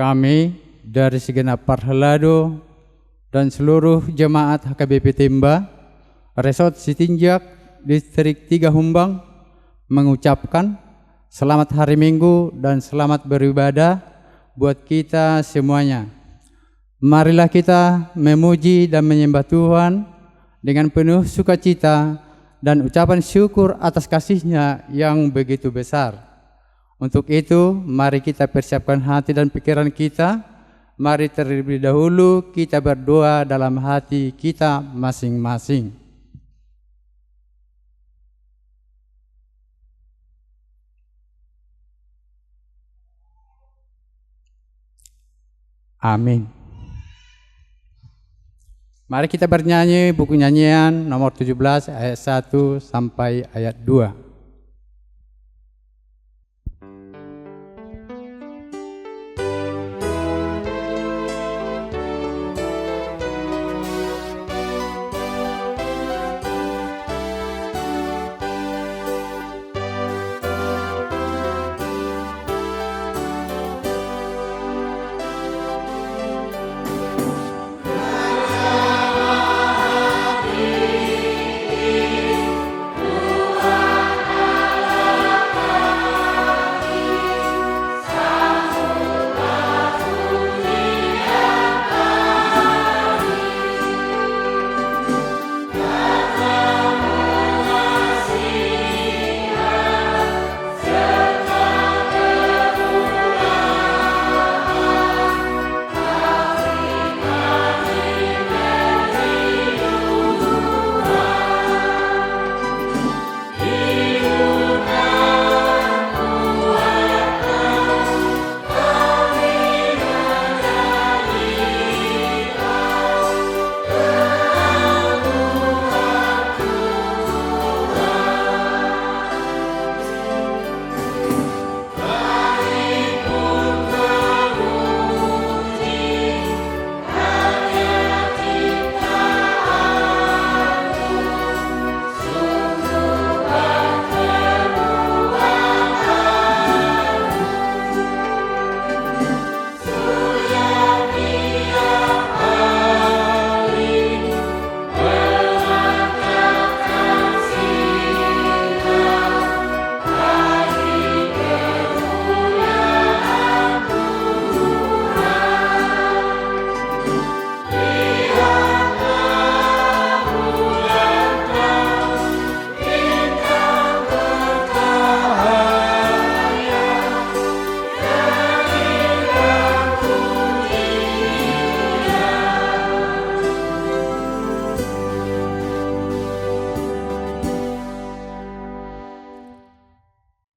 Kami dari segenap Parhelado dan seluruh jemaat HKBP Timba, Resort Sitinjak, Distrik 3 Humbang, mengucapkan selamat hari Minggu dan selamat beribadah buat kita semuanya. Marilah kita memuji dan menyembah Tuhan dengan penuh sukacita dan ucapan syukur atas kasih-Nya yang begitu besar. Untuk itu, mari kita persiapkan hati dan pikiran kita. Mari terlebih dahulu kita berdoa dalam hati kita masing-masing. Amin. Mari kita bernyanyi buku nyanyian nomor 17 ayat 1 sampai ayat 2.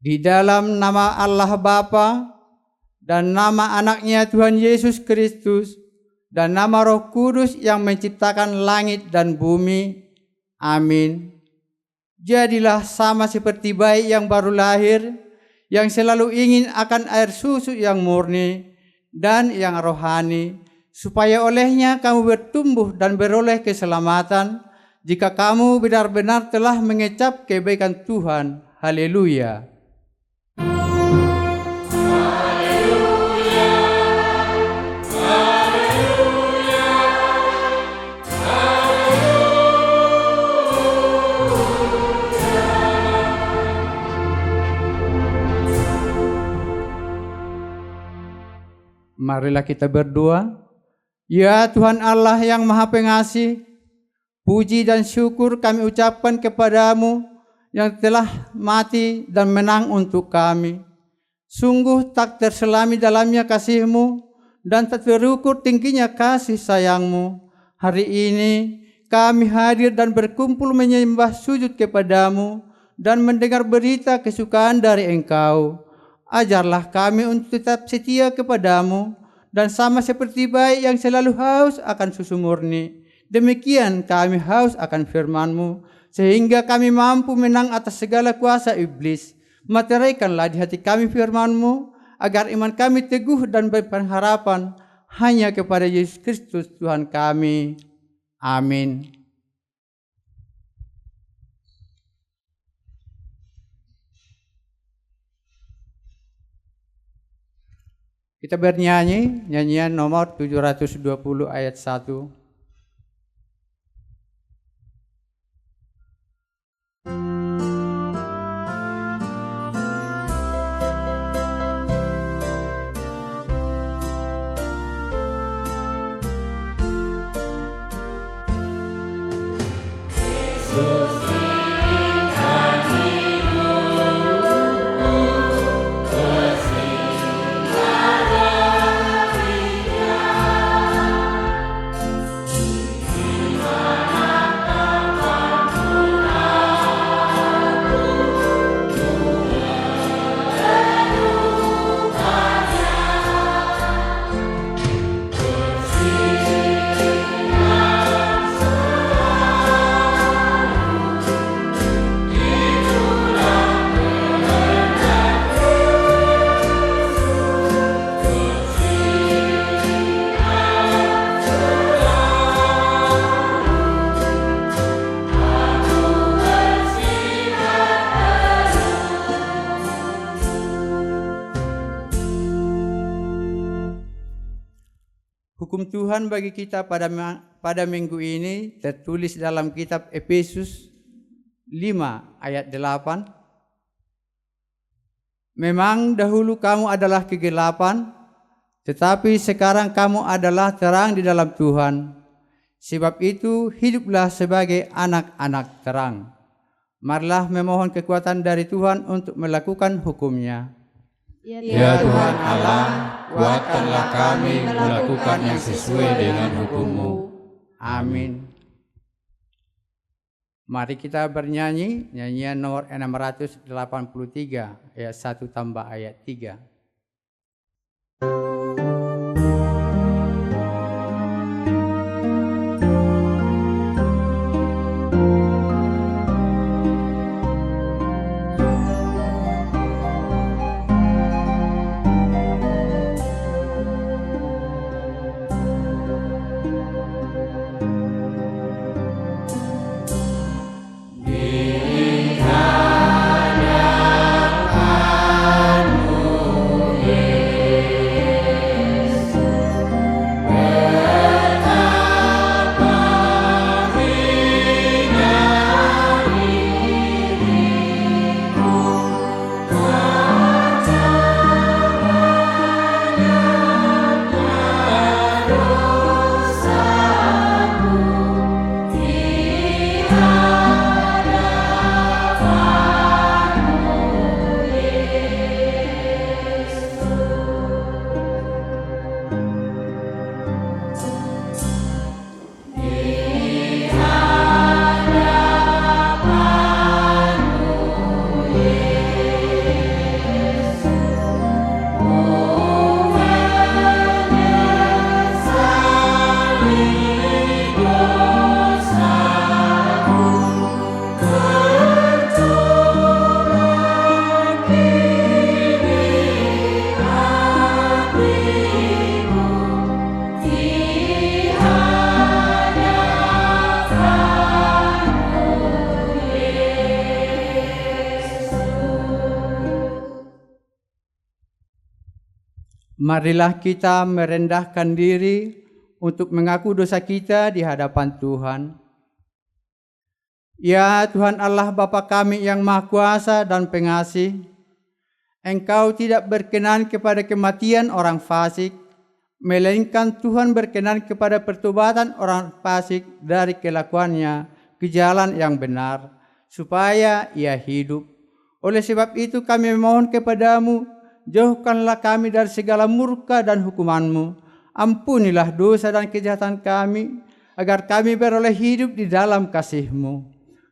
Di dalam nama Allah Bapa dan nama Anaknya Tuhan Yesus Kristus dan nama Roh Kudus yang menciptakan langit dan bumi. Amin. Jadilah sama seperti bayi yang baru lahir, yang selalu ingin akan air susu yang murni dan yang rohani, supaya olehnya kamu bertumbuh dan beroleh keselamatan, jika kamu benar-benar telah mengecap kebaikan Tuhan. Haleluya. Marilah kita berdoa. Ya Tuhan Allah yang Maha Pengasih, puji dan syukur kami ucapkan kepadamu yang telah mati dan menang untuk kami. Sungguh tak terselami dalamnya kasih-Mu dan tak terukur tingginya kasih sayang-Mu. Hari ini kami hadir dan berkumpul menyembah sujud kepadamu dan mendengar berita kesukaan dari Engkau. Ajarlah kami untuk tetap setia kepadamu dan sama seperti bayi yang selalu haus akan susu murni. Demikian kami haus akan firman-Mu, sehingga kami mampu menang atas segala kuasa iblis. Materaikanlah di hati kami firman-Mu, agar iman kami teguh dan berpengharapan hanya kepada Yesus Kristus Tuhan kami. Amin. Kita bernyanyi nyanyian nomor 720 ayat 1. Hukum Tuhan bagi kita pada minggu ini tertulis dalam kitab Efesus 5 ayat 8. Memang dahulu kamu adalah kegelapan, tetapi sekarang kamu adalah terang di dalam Tuhan. Sebab itu hiduplah sebagai anak-anak terang. Marilah memohon kekuatan dari Tuhan untuk melakukan hukum-Nya. Ya Tuhan Allah, kuatkanlah kami melakukan yang sesuai dengan hukum-Mu. Amin. Mari kita bernyanyi nyanyian nomor 683 ayat 1 tambah ayat 3. Marilah kita merendahkan diri untuk mengaku dosa kita di hadapan Tuhan. Ya Tuhan Allah Bapa kami yang Maha Kuasa dan Pengasih, Engkau tidak berkenan kepada kematian orang fasik, melainkan Tuhan berkenan kepada pertobatan orang fasik dari kelakuannya ke jalan yang benar, supaya ia hidup. Oleh sebab itu kami memohon kepadamu, jauhkanlah kami dari segala murka dan hukuman-Mu. Ampunilah dosa dan kejahatan kami, agar kami beroleh hidup di dalam kasih-Mu.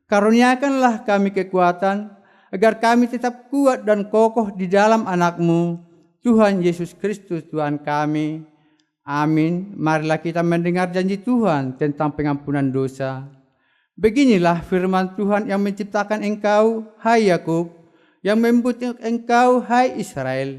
Karuniakanlah kami kekuatan, agar kami tetap kuat dan kokoh di dalam anak-Mu, Tuhan Yesus Kristus Tuhan kami. Amin. Marilah kita mendengar janji Tuhan tentang pengampunan dosa. Beginilah firman Tuhan yang menciptakan engkau, hai Yakub, yang membentuk engkau, hai Israel.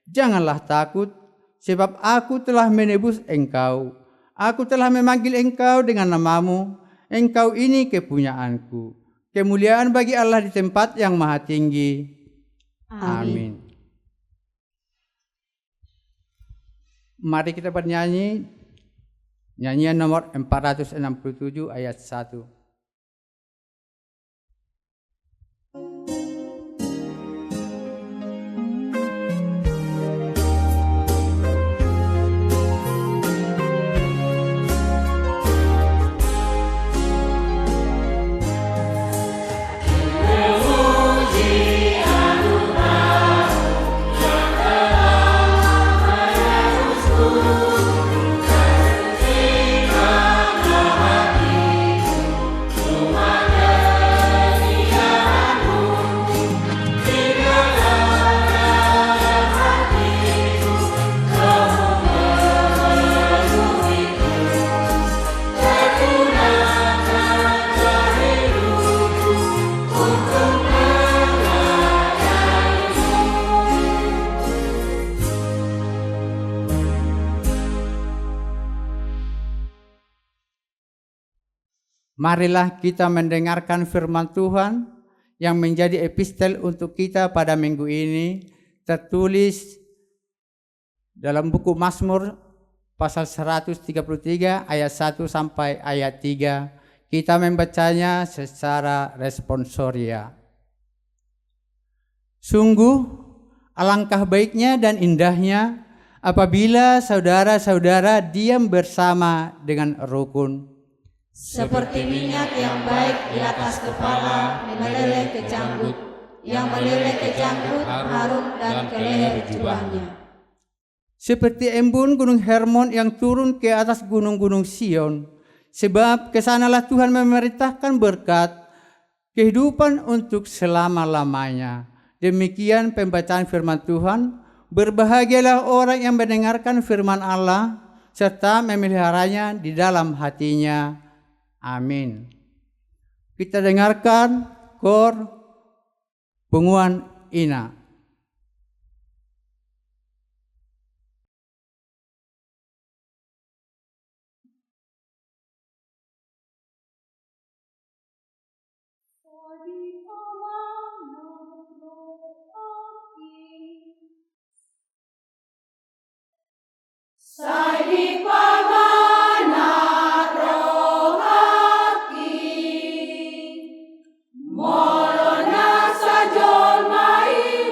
Janganlah takut, sebab aku telah menebus engkau. Aku telah memanggil engkau dengan namamu. Engkau ini kepunyaanku. Kemuliaan bagi Allah di tempat yang maha tinggi. Amin. Mari kita bernyanyi nyanyian nomor 467 ayat 1. Marilah kita mendengarkan firman Tuhan yang menjadi epistel untuk kita pada minggu ini, tertulis dalam buku Mazmur pasal 133 ayat 1 sampai ayat 3. Kita membacanya secara responsoria. Sungguh alangkah baiknya dan indahnya apabila saudara-saudara diam bersama dengan rukun. Seperti minyak yang baik di atas kepala meleleh ke janggut, yang meleleh ke janggut harum dan ke leher jubahnya. Seperti embun gunung Hermon yang turun ke atas gunung-gunung Sion, sebab kesanalah Tuhan memerintahkan berkat, kehidupan untuk selama-lamanya. Demikian pembacaan firman Tuhan. Berbahagialah orang yang mendengarkan firman Allah serta memeliharanya di dalam hatinya. Amin. Kita dengarkan kor Bunguan Ina. Sai di pamana rohaki, molona sajol mai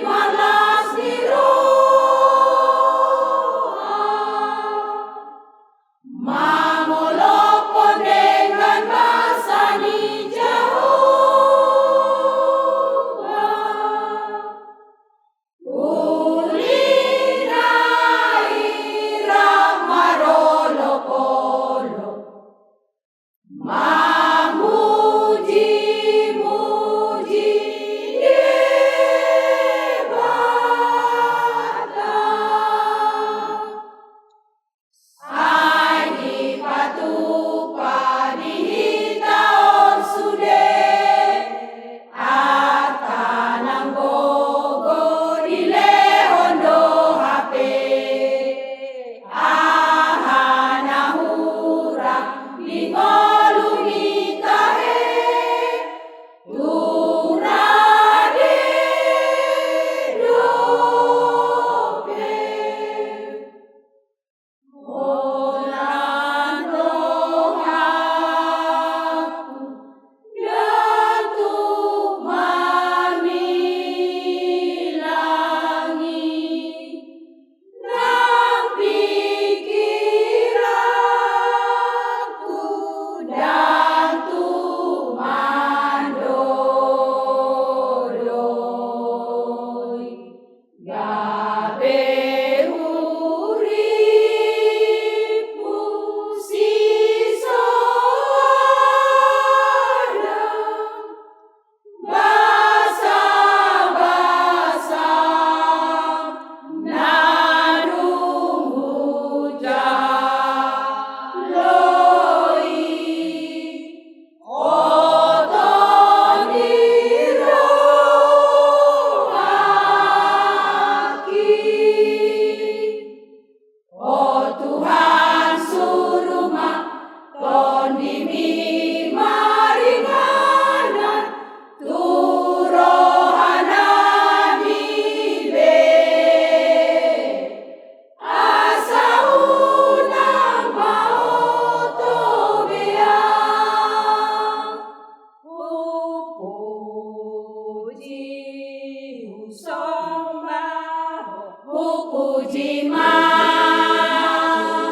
Puji ma,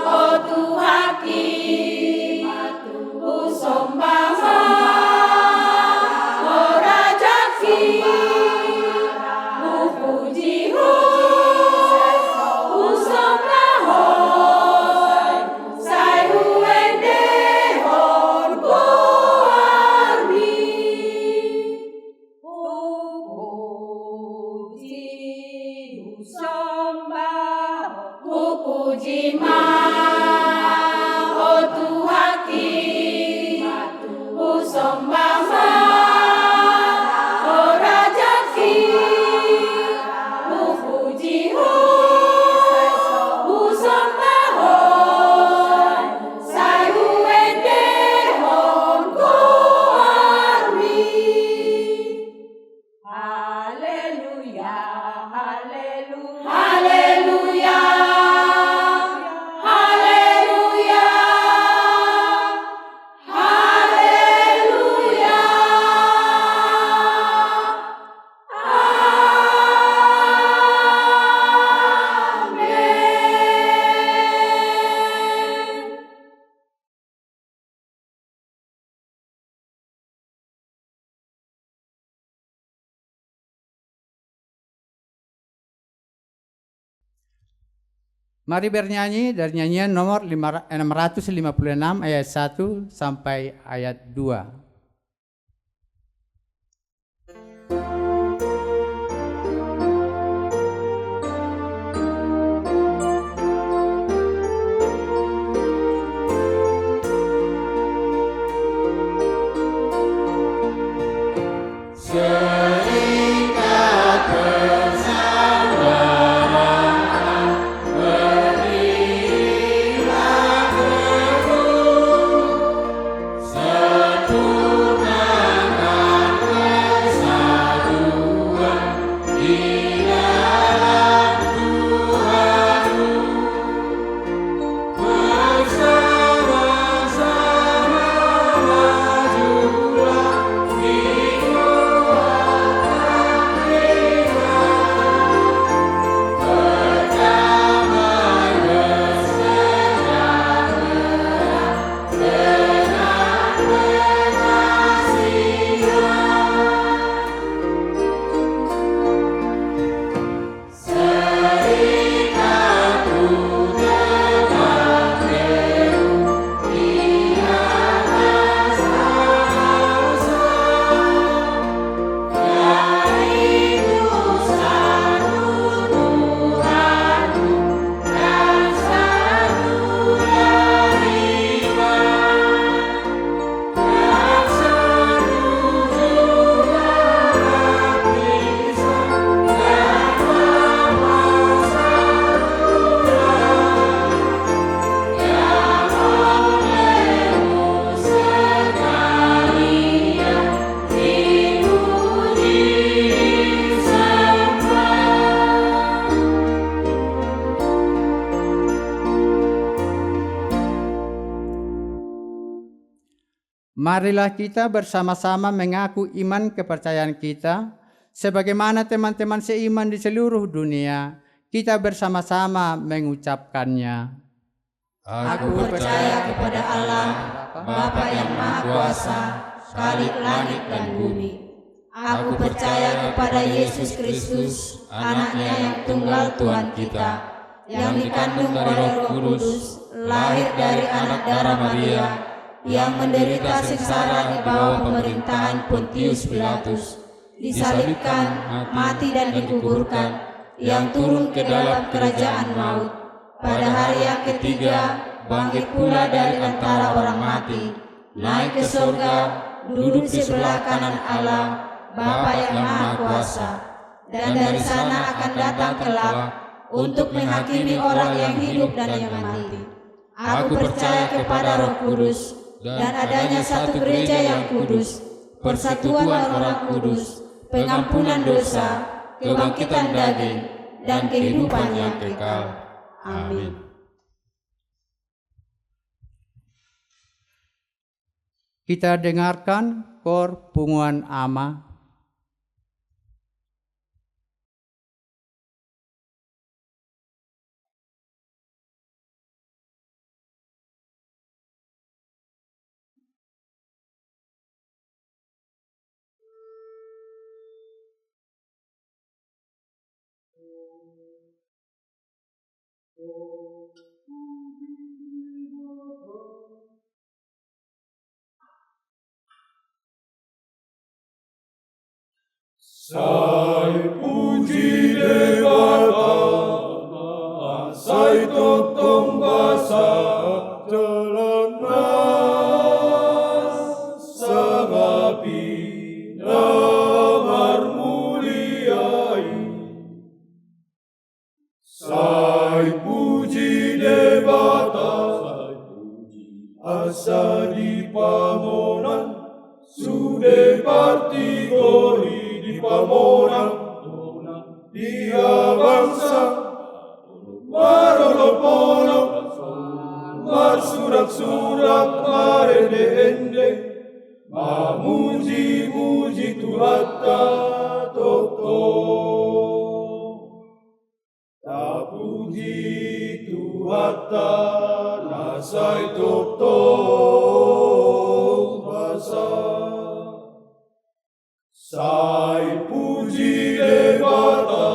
oh Tuhan kita, usombah oh Raja kita, puji usombah sai huende hon kuarmi, puji usombah puji ma, oh Tuhan kita, usombah oh Raja kita, puji usombah sai huende hon kuarmi. Haleluya, haleluya, haleluya, haleluya, haleluya, amin. Mari bernyanyi dari nyanyian nomor 656 ayat 1 sampai ayat 2. Serikat persaudaraan, berilah teguh, sempurnakan kesatuan di dalam Tuhanmu, bersama-sama majulah Marilah kita bersama-sama mengaku iman kepercayaan kita, sebagaimana teman-teman seiman di seluruh dunia, kita bersama-sama mengucapkannya. Aku percaya kepada Allah, Bapa yang Maha Kuasa, Khalik langit dan bumi. Aku percaya kepada Yesus Kristus, Anaknya yang tunggal Tuhan kita, yang dikandung oleh Roh Kudus, lahir dari anak darah Maria, yang menderita sengsara di bawah pemerintahan Pontius Pilatus, disalibkan, mati dan dikuburkan, yang turun ke dalam kerajaan maut. Pada hari yang ketiga, bangkit pula dari antara orang mati, naik ke surga, duduk di sebelah kanan Allah, Bapa yang Maha Kuasa, dan dari sana akan datang kelak untuk menghakimi orang yang hidup dan yang mati. Aku percaya kepada Roh Kudus, dan adanya satu gereja yang kudus, persatuan orang kudus, pengampunan dosa, kebangkitan daging, dan kehidupan yang kekal. Amin. Kita dengarkan kor punguan ama. Sai puji Dewata, sai totong basa jalan sangapi damar muliai. Sai puji Dewata, asa di pamonan sude partigori di pamonang dia bangsa marolopolo marsurak-surak marende-ende mamuji-muji Tuhan toto tapuji Tuhan nasai toto masa. Sai puji Dewata,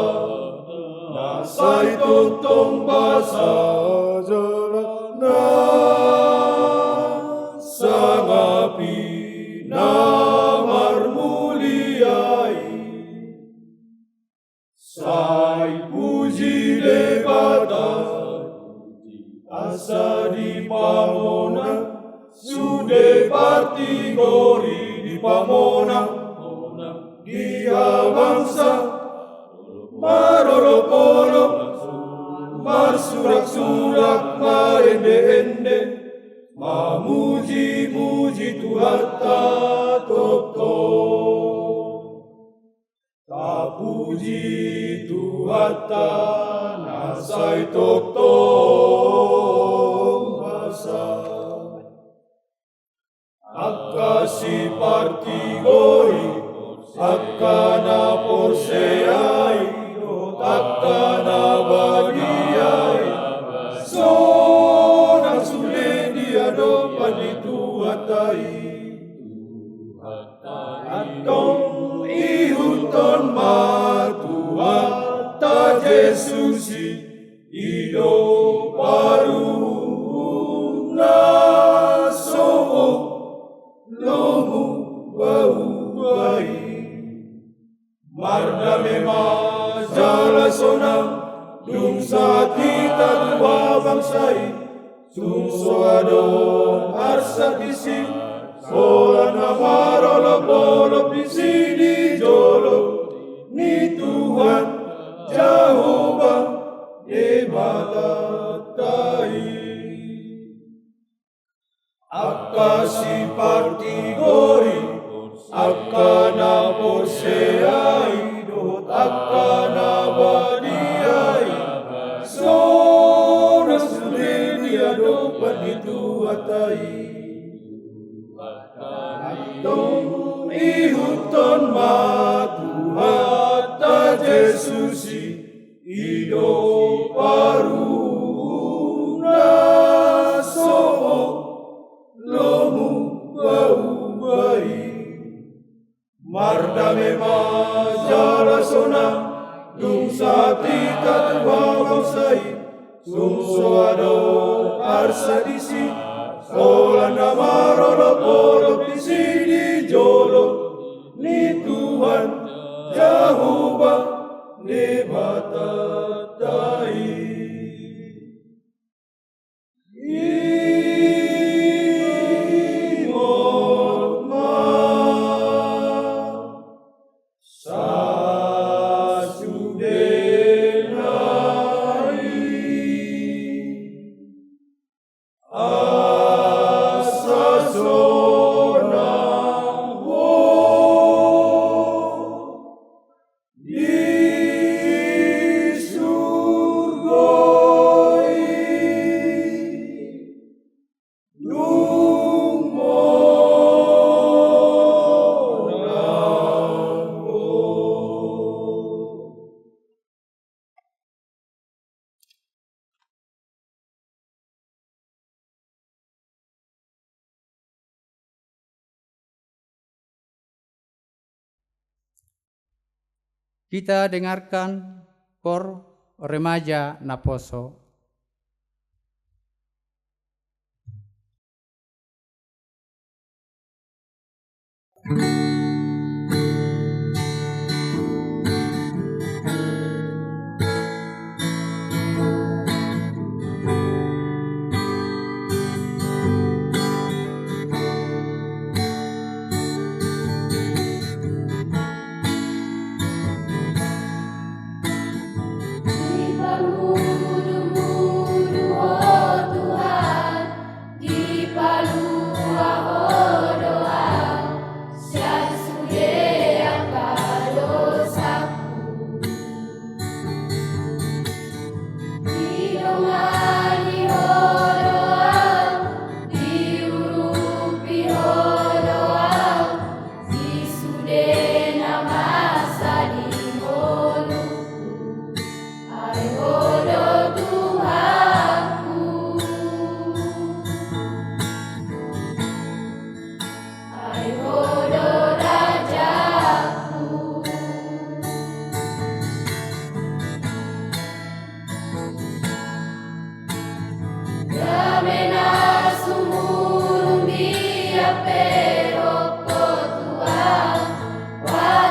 nasai totong basa jalana sangapi namar muliai. Sai puji Dewata, asa di pamonang sude partigori di pamonang dia bangsa marolopolo marsurak-surak marende-ende mamuji-muji Tuhan toto tapuji Tuhan nasai toto masa. Akasi partigori akkana porseai akkana bagiai sonang sulle dia dopan dituhatai atong ihuton matua ta Jesusi ido paru naso lomu bau bai marda mema jala sonam dung satita tua bangsai sumsoado arsatisi solana marolo polo pisidi jolo ni Tuhan Jehovah ebatatai akasi partigori akkana porseai dot akkana badiai sona sudedia dopan dituhatai atong ihuton matuhata Jesusi ido paru naso lomu bau bai marda mema jala sonam dung satita tua bangsai sumsoado arsadisi solana marolo polo pisidi jolo ni Tuhan Jehovah nebatatai. Di surga Kita dengarkan kor remaja Naposo.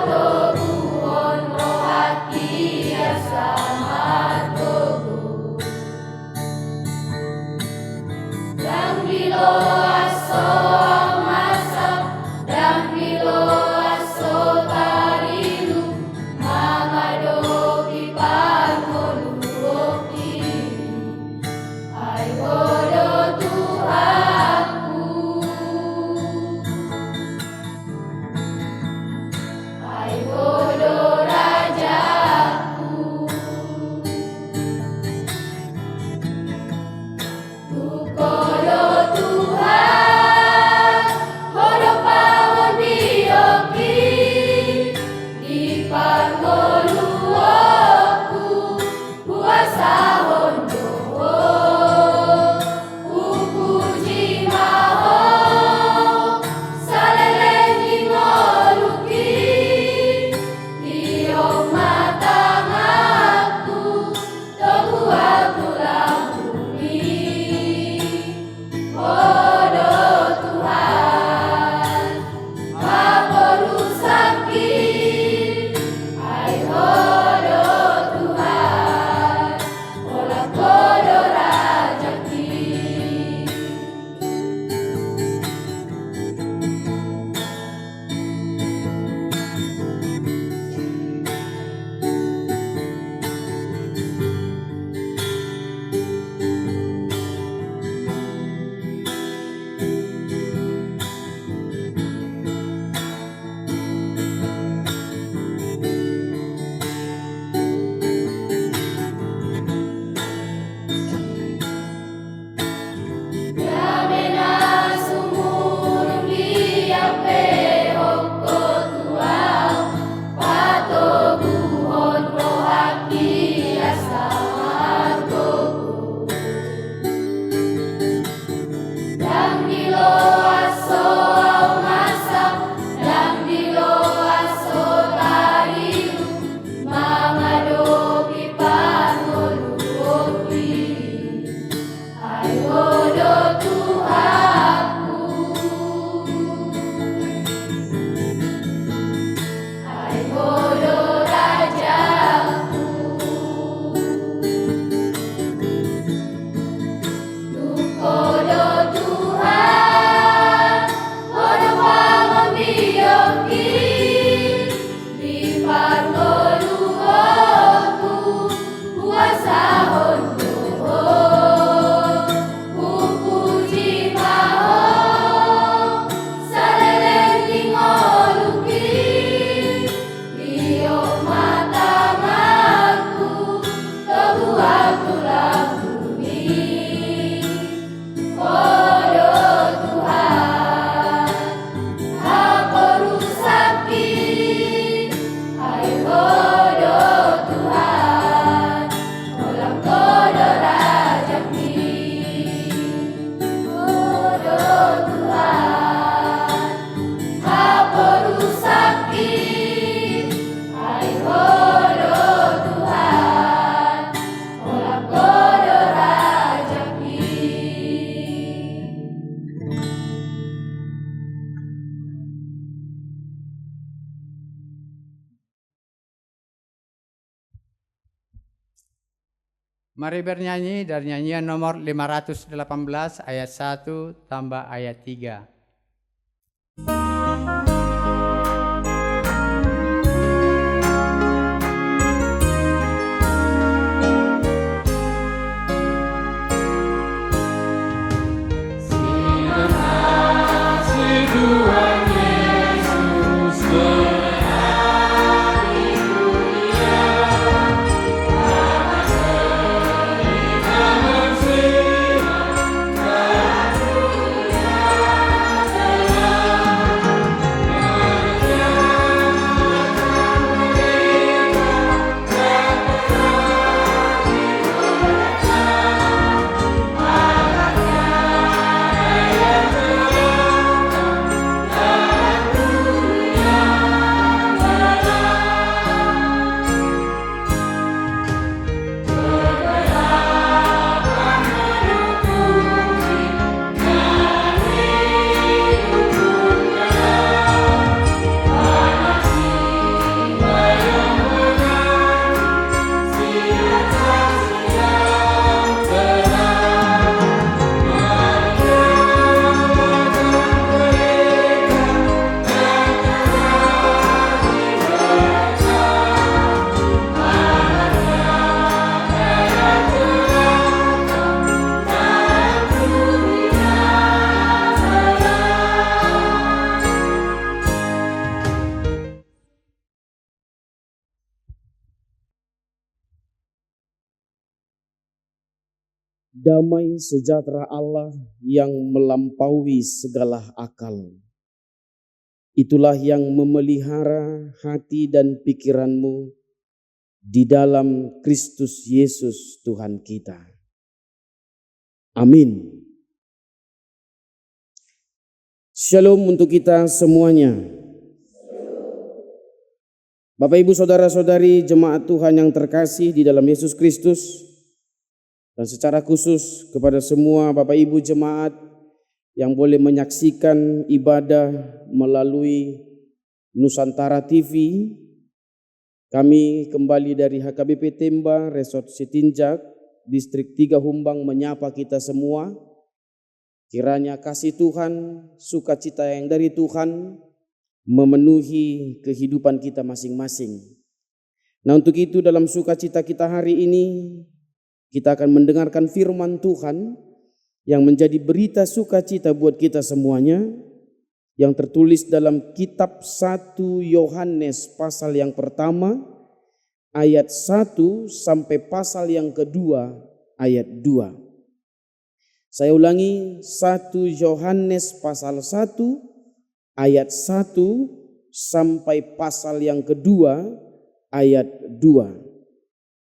Pero Mari bernyanyi dari nyanyian nomor 518 ayat 1 tambah ayat 3. Damai sejahtera Allah yang melampaui segala akal. Itulah yang memelihara hati dan pikiranmu di dalam Kristus Yesus Tuhan kita. Amin. Shalom untuk kita semuanya. Bapak Ibu Saudara-saudari jemaat Tuhan yang terkasih di dalam Yesus Kristus, dan secara khusus kepada semua Bapak Ibu jemaat yang boleh menyaksikan ibadah melalui Nusantara TV. Kami kembali dari HKBP Temba, Resort Sitinjak, Distrik 3 Humbang menyapa kita semua. Kiranya kasih Tuhan, sukacita yang dari Tuhan memenuhi kehidupan kita masing-masing. Nah, untuk itu dalam sukacita kita hari ini kita akan mendengarkan firman Tuhan yang menjadi berita sukacita buat kita semuanya, yang tertulis dalam kitab 1 Yohanes pasal yang pertama ayat 1 sampai pasal yang kedua ayat 2. Saya ulangi, 1 Yohanes pasal 1 ayat 1 sampai pasal yang kedua ayat 2.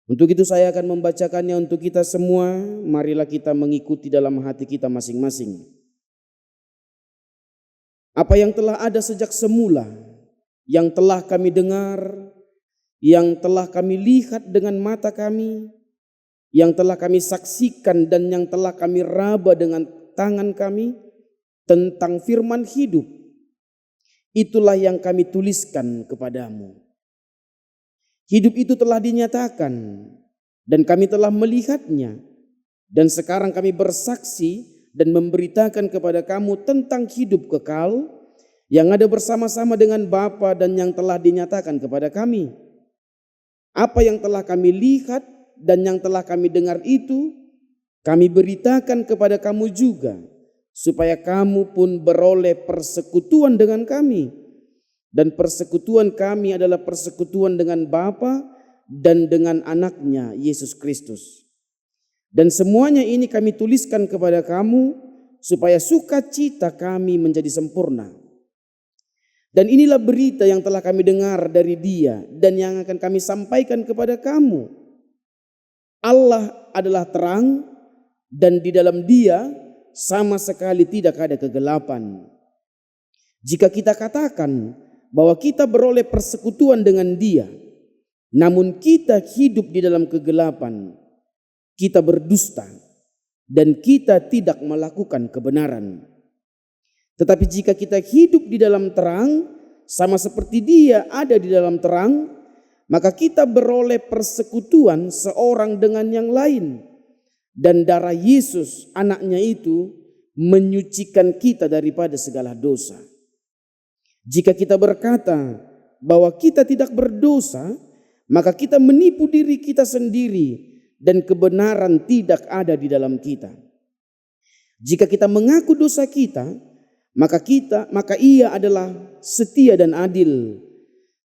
Untuk itu saya akan membacakannya untuk kita semua. Marilah kita mengikuti dalam hati kita masing-masing. Apa yang telah ada sejak semula, yang telah kami dengar, yang telah kami lihat dengan mata kami, yang telah kami saksikan dan yang telah kami raba dengan tangan kami tentang firman hidup, itulah yang kami tuliskan kepadamu. Hidup itu telah dinyatakan dan kami telah melihatnya, dan sekarang kami bersaksi dan memberitakan kepada kamu tentang hidup kekal yang ada bersama-sama dengan Bapa dan yang telah dinyatakan kepada kami. Apa yang telah kami lihat dan yang telah kami dengar itu kami beritakan kepada kamu juga, supaya kamu pun beroleh persekutuan dengan kami. Dan persekutuan kami adalah persekutuan dengan Bapa dan dengan anaknya Yesus Kristus. Dan semuanya ini kami tuliskan kepada kamu supaya sukacita kami menjadi sempurna. Dan inilah berita yang telah kami dengar dari Dia dan yang akan kami sampaikan kepada kamu. Allah adalah terang dan di dalam Dia sama sekali tidak ada kegelapan. Jika kita katakan bahwa kita beroleh persekutuan dengan Dia, namun kita hidup di dalam kegelapan, kita berdusta dan kita tidak melakukan kebenaran. Tetapi jika kita hidup di dalam terang, sama seperti Dia ada di dalam terang, maka kita beroleh persekutuan seorang dengan yang lain. Dan darah Yesus anaknya itu menyucikan kita daripada segala dosa. Jika kita berkata bahwa kita tidak berdosa, maka kita menipu diri kita sendiri dan kebenaran tidak ada di dalam kita. Jika kita mengaku dosa kita, maka Ia adalah setia dan adil,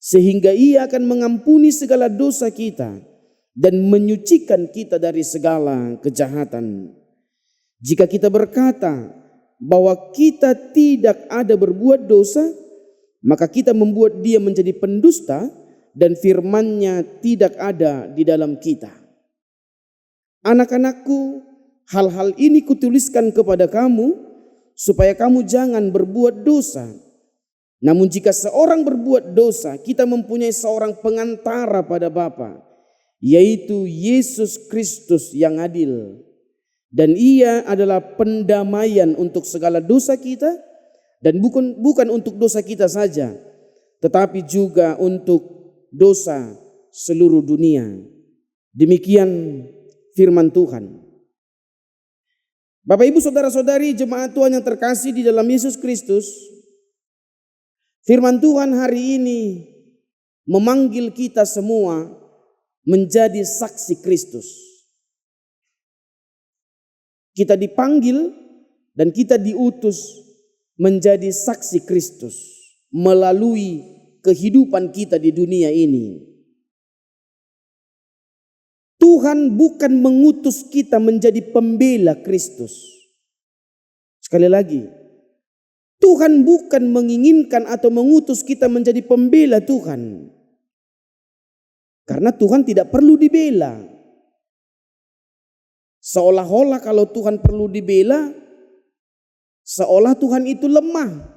sehingga Ia akan mengampuni segala dosa kita dan menyucikan kita dari segala kejahatan. Jika kita berkata bahwa kita tidak ada berbuat dosa, maka kita membuat Dia menjadi pendusta dan firman-Nya tidak ada di dalam kita. Anak-anakku, hal-hal ini kutuliskan kepada kamu supaya kamu jangan berbuat dosa. Namun jika seorang berbuat dosa, kita mempunyai seorang pengantara pada Bapa, yaitu Yesus Kristus yang adil. Dan Ia adalah pendamaian untuk segala dosa kita, dan bukan untuk dosa kita saja, tetapi juga untuk dosa seluruh dunia. Demikian firman Tuhan. Bapak, Ibu, saudara-saudari, jemaat Tuhan yang terkasih di dalam Yesus Kristus, firman Tuhan hari ini memanggil kita semua menjadi saksi Kristus. Kita dipanggil dan kita diutus menjadi saksi Kristus melalui kehidupan kita di dunia ini. Tuhan bukan mengutus kita menjadi pembela Kristus. Sekali lagi, Tuhan bukan menginginkan atau mengutus kita menjadi pembela Tuhan. Karena Tuhan tidak perlu dibela. Seolah-olah kalau Tuhan perlu dibela, seolah Tuhan itu lemah.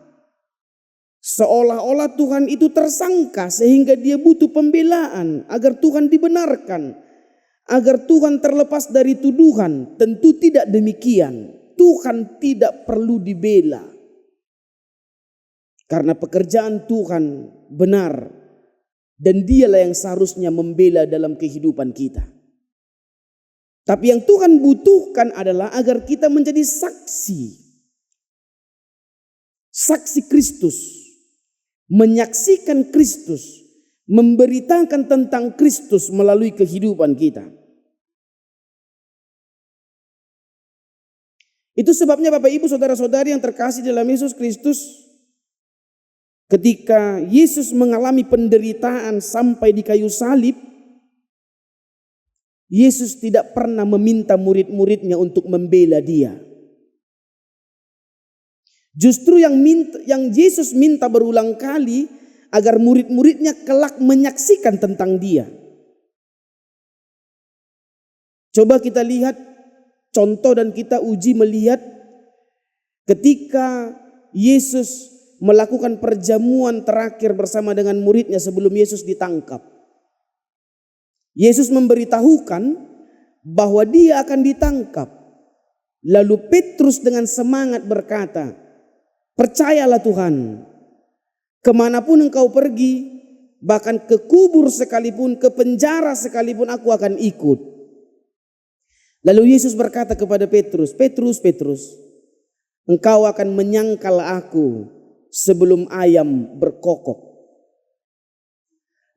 Seolah-olah Tuhan itu tersangka sehingga Dia butuh pembelaan agar Tuhan dibenarkan, agar Tuhan terlepas dari tuduhan. Tentu tidak demikian. Tuhan tidak perlu dibela. Karena pekerjaan Tuhan benar. Dan Dialah yang seharusnya membela dalam kehidupan kita. Tapi yang Tuhan butuhkan adalah agar kita menjadi saksi. Saksi Kristus. Menyaksikan Kristus. Memberitakan tentang Kristus melalui kehidupan kita. Itu sebabnya Bapak, Ibu, saudara-saudari yang terkasih dalam Yesus Kristus, ketika Yesus mengalami penderitaan sampai di kayu salib, Yesus tidak pernah meminta murid-muridnya untuk membela Dia. Justru yang Yesus minta berulang kali agar murid-muridnya kelak menyaksikan tentang Dia. Coba kita lihat contoh dan kita uji melihat ketika Yesus melakukan perjamuan terakhir bersama dengan muridnya sebelum Yesus ditangkap. Yesus memberitahukan bahwa Dia akan ditangkap. Lalu Petrus dengan semangat berkata, "Percayalah Tuhan, kemanapun engkau pergi, bahkan ke kubur sekalipun, ke penjara sekalipun, aku akan ikut." Lalu Yesus berkata kepada Petrus, "Petrus, engkau akan menyangkal aku sebelum ayam berkokok."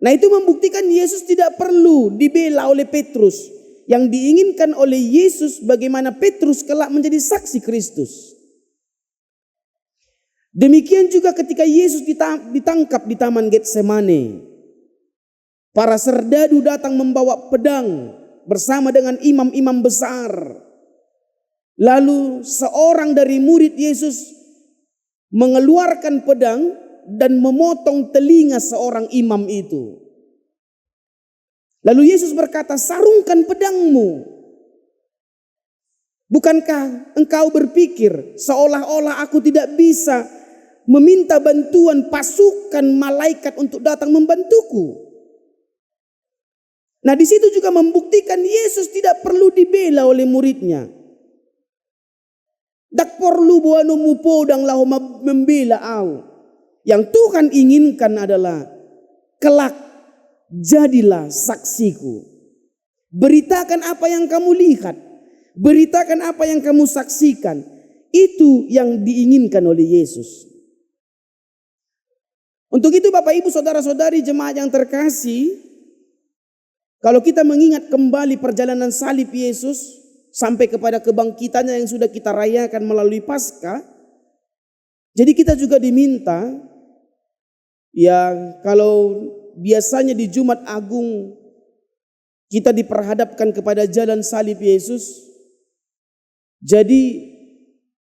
Nah, itu membuktikan Yesus tidak perlu dibela oleh Petrus. Yang diinginkan oleh Yesus bagaimana Petrus kelak menjadi saksi Kristus. Demikian juga ketika Yesus ditangkap di Taman Getsemane. Para serdadu datang membawa pedang bersama dengan imam-imam besar. Lalu seorang dari murid Yesus mengeluarkan pedang dan memotong telinga seorang imam itu. Lalu Yesus berkata, "Sarungkan pedangmu. Bukankah engkau berpikir seolah-olah aku tidak bisa meminta bantuan pasukan malaikat untuk datang membantuku?" Nah, di situ juga membuktikan Yesus tidak perlu dibela oleh muridnya. Dak perlu buanu mupo dang lahu membela au. Yang Tuhan inginkan adalah kelak jadilah saksiku. Beritakan apa yang kamu lihat, beritakan apa yang kamu saksikan. Itu yang diinginkan oleh Yesus. Untuk itu Bapak Ibu Saudara-saudari jemaat yang terkasih, kalau kita mengingat kembali perjalanan salib Yesus sampai kepada kebangkitannya yang sudah kita rayakan melalui Paskah, jadi kita juga diminta, ya kalau biasanya di Jumat Agung kita diperhadapkan kepada jalan salib Yesus, jadi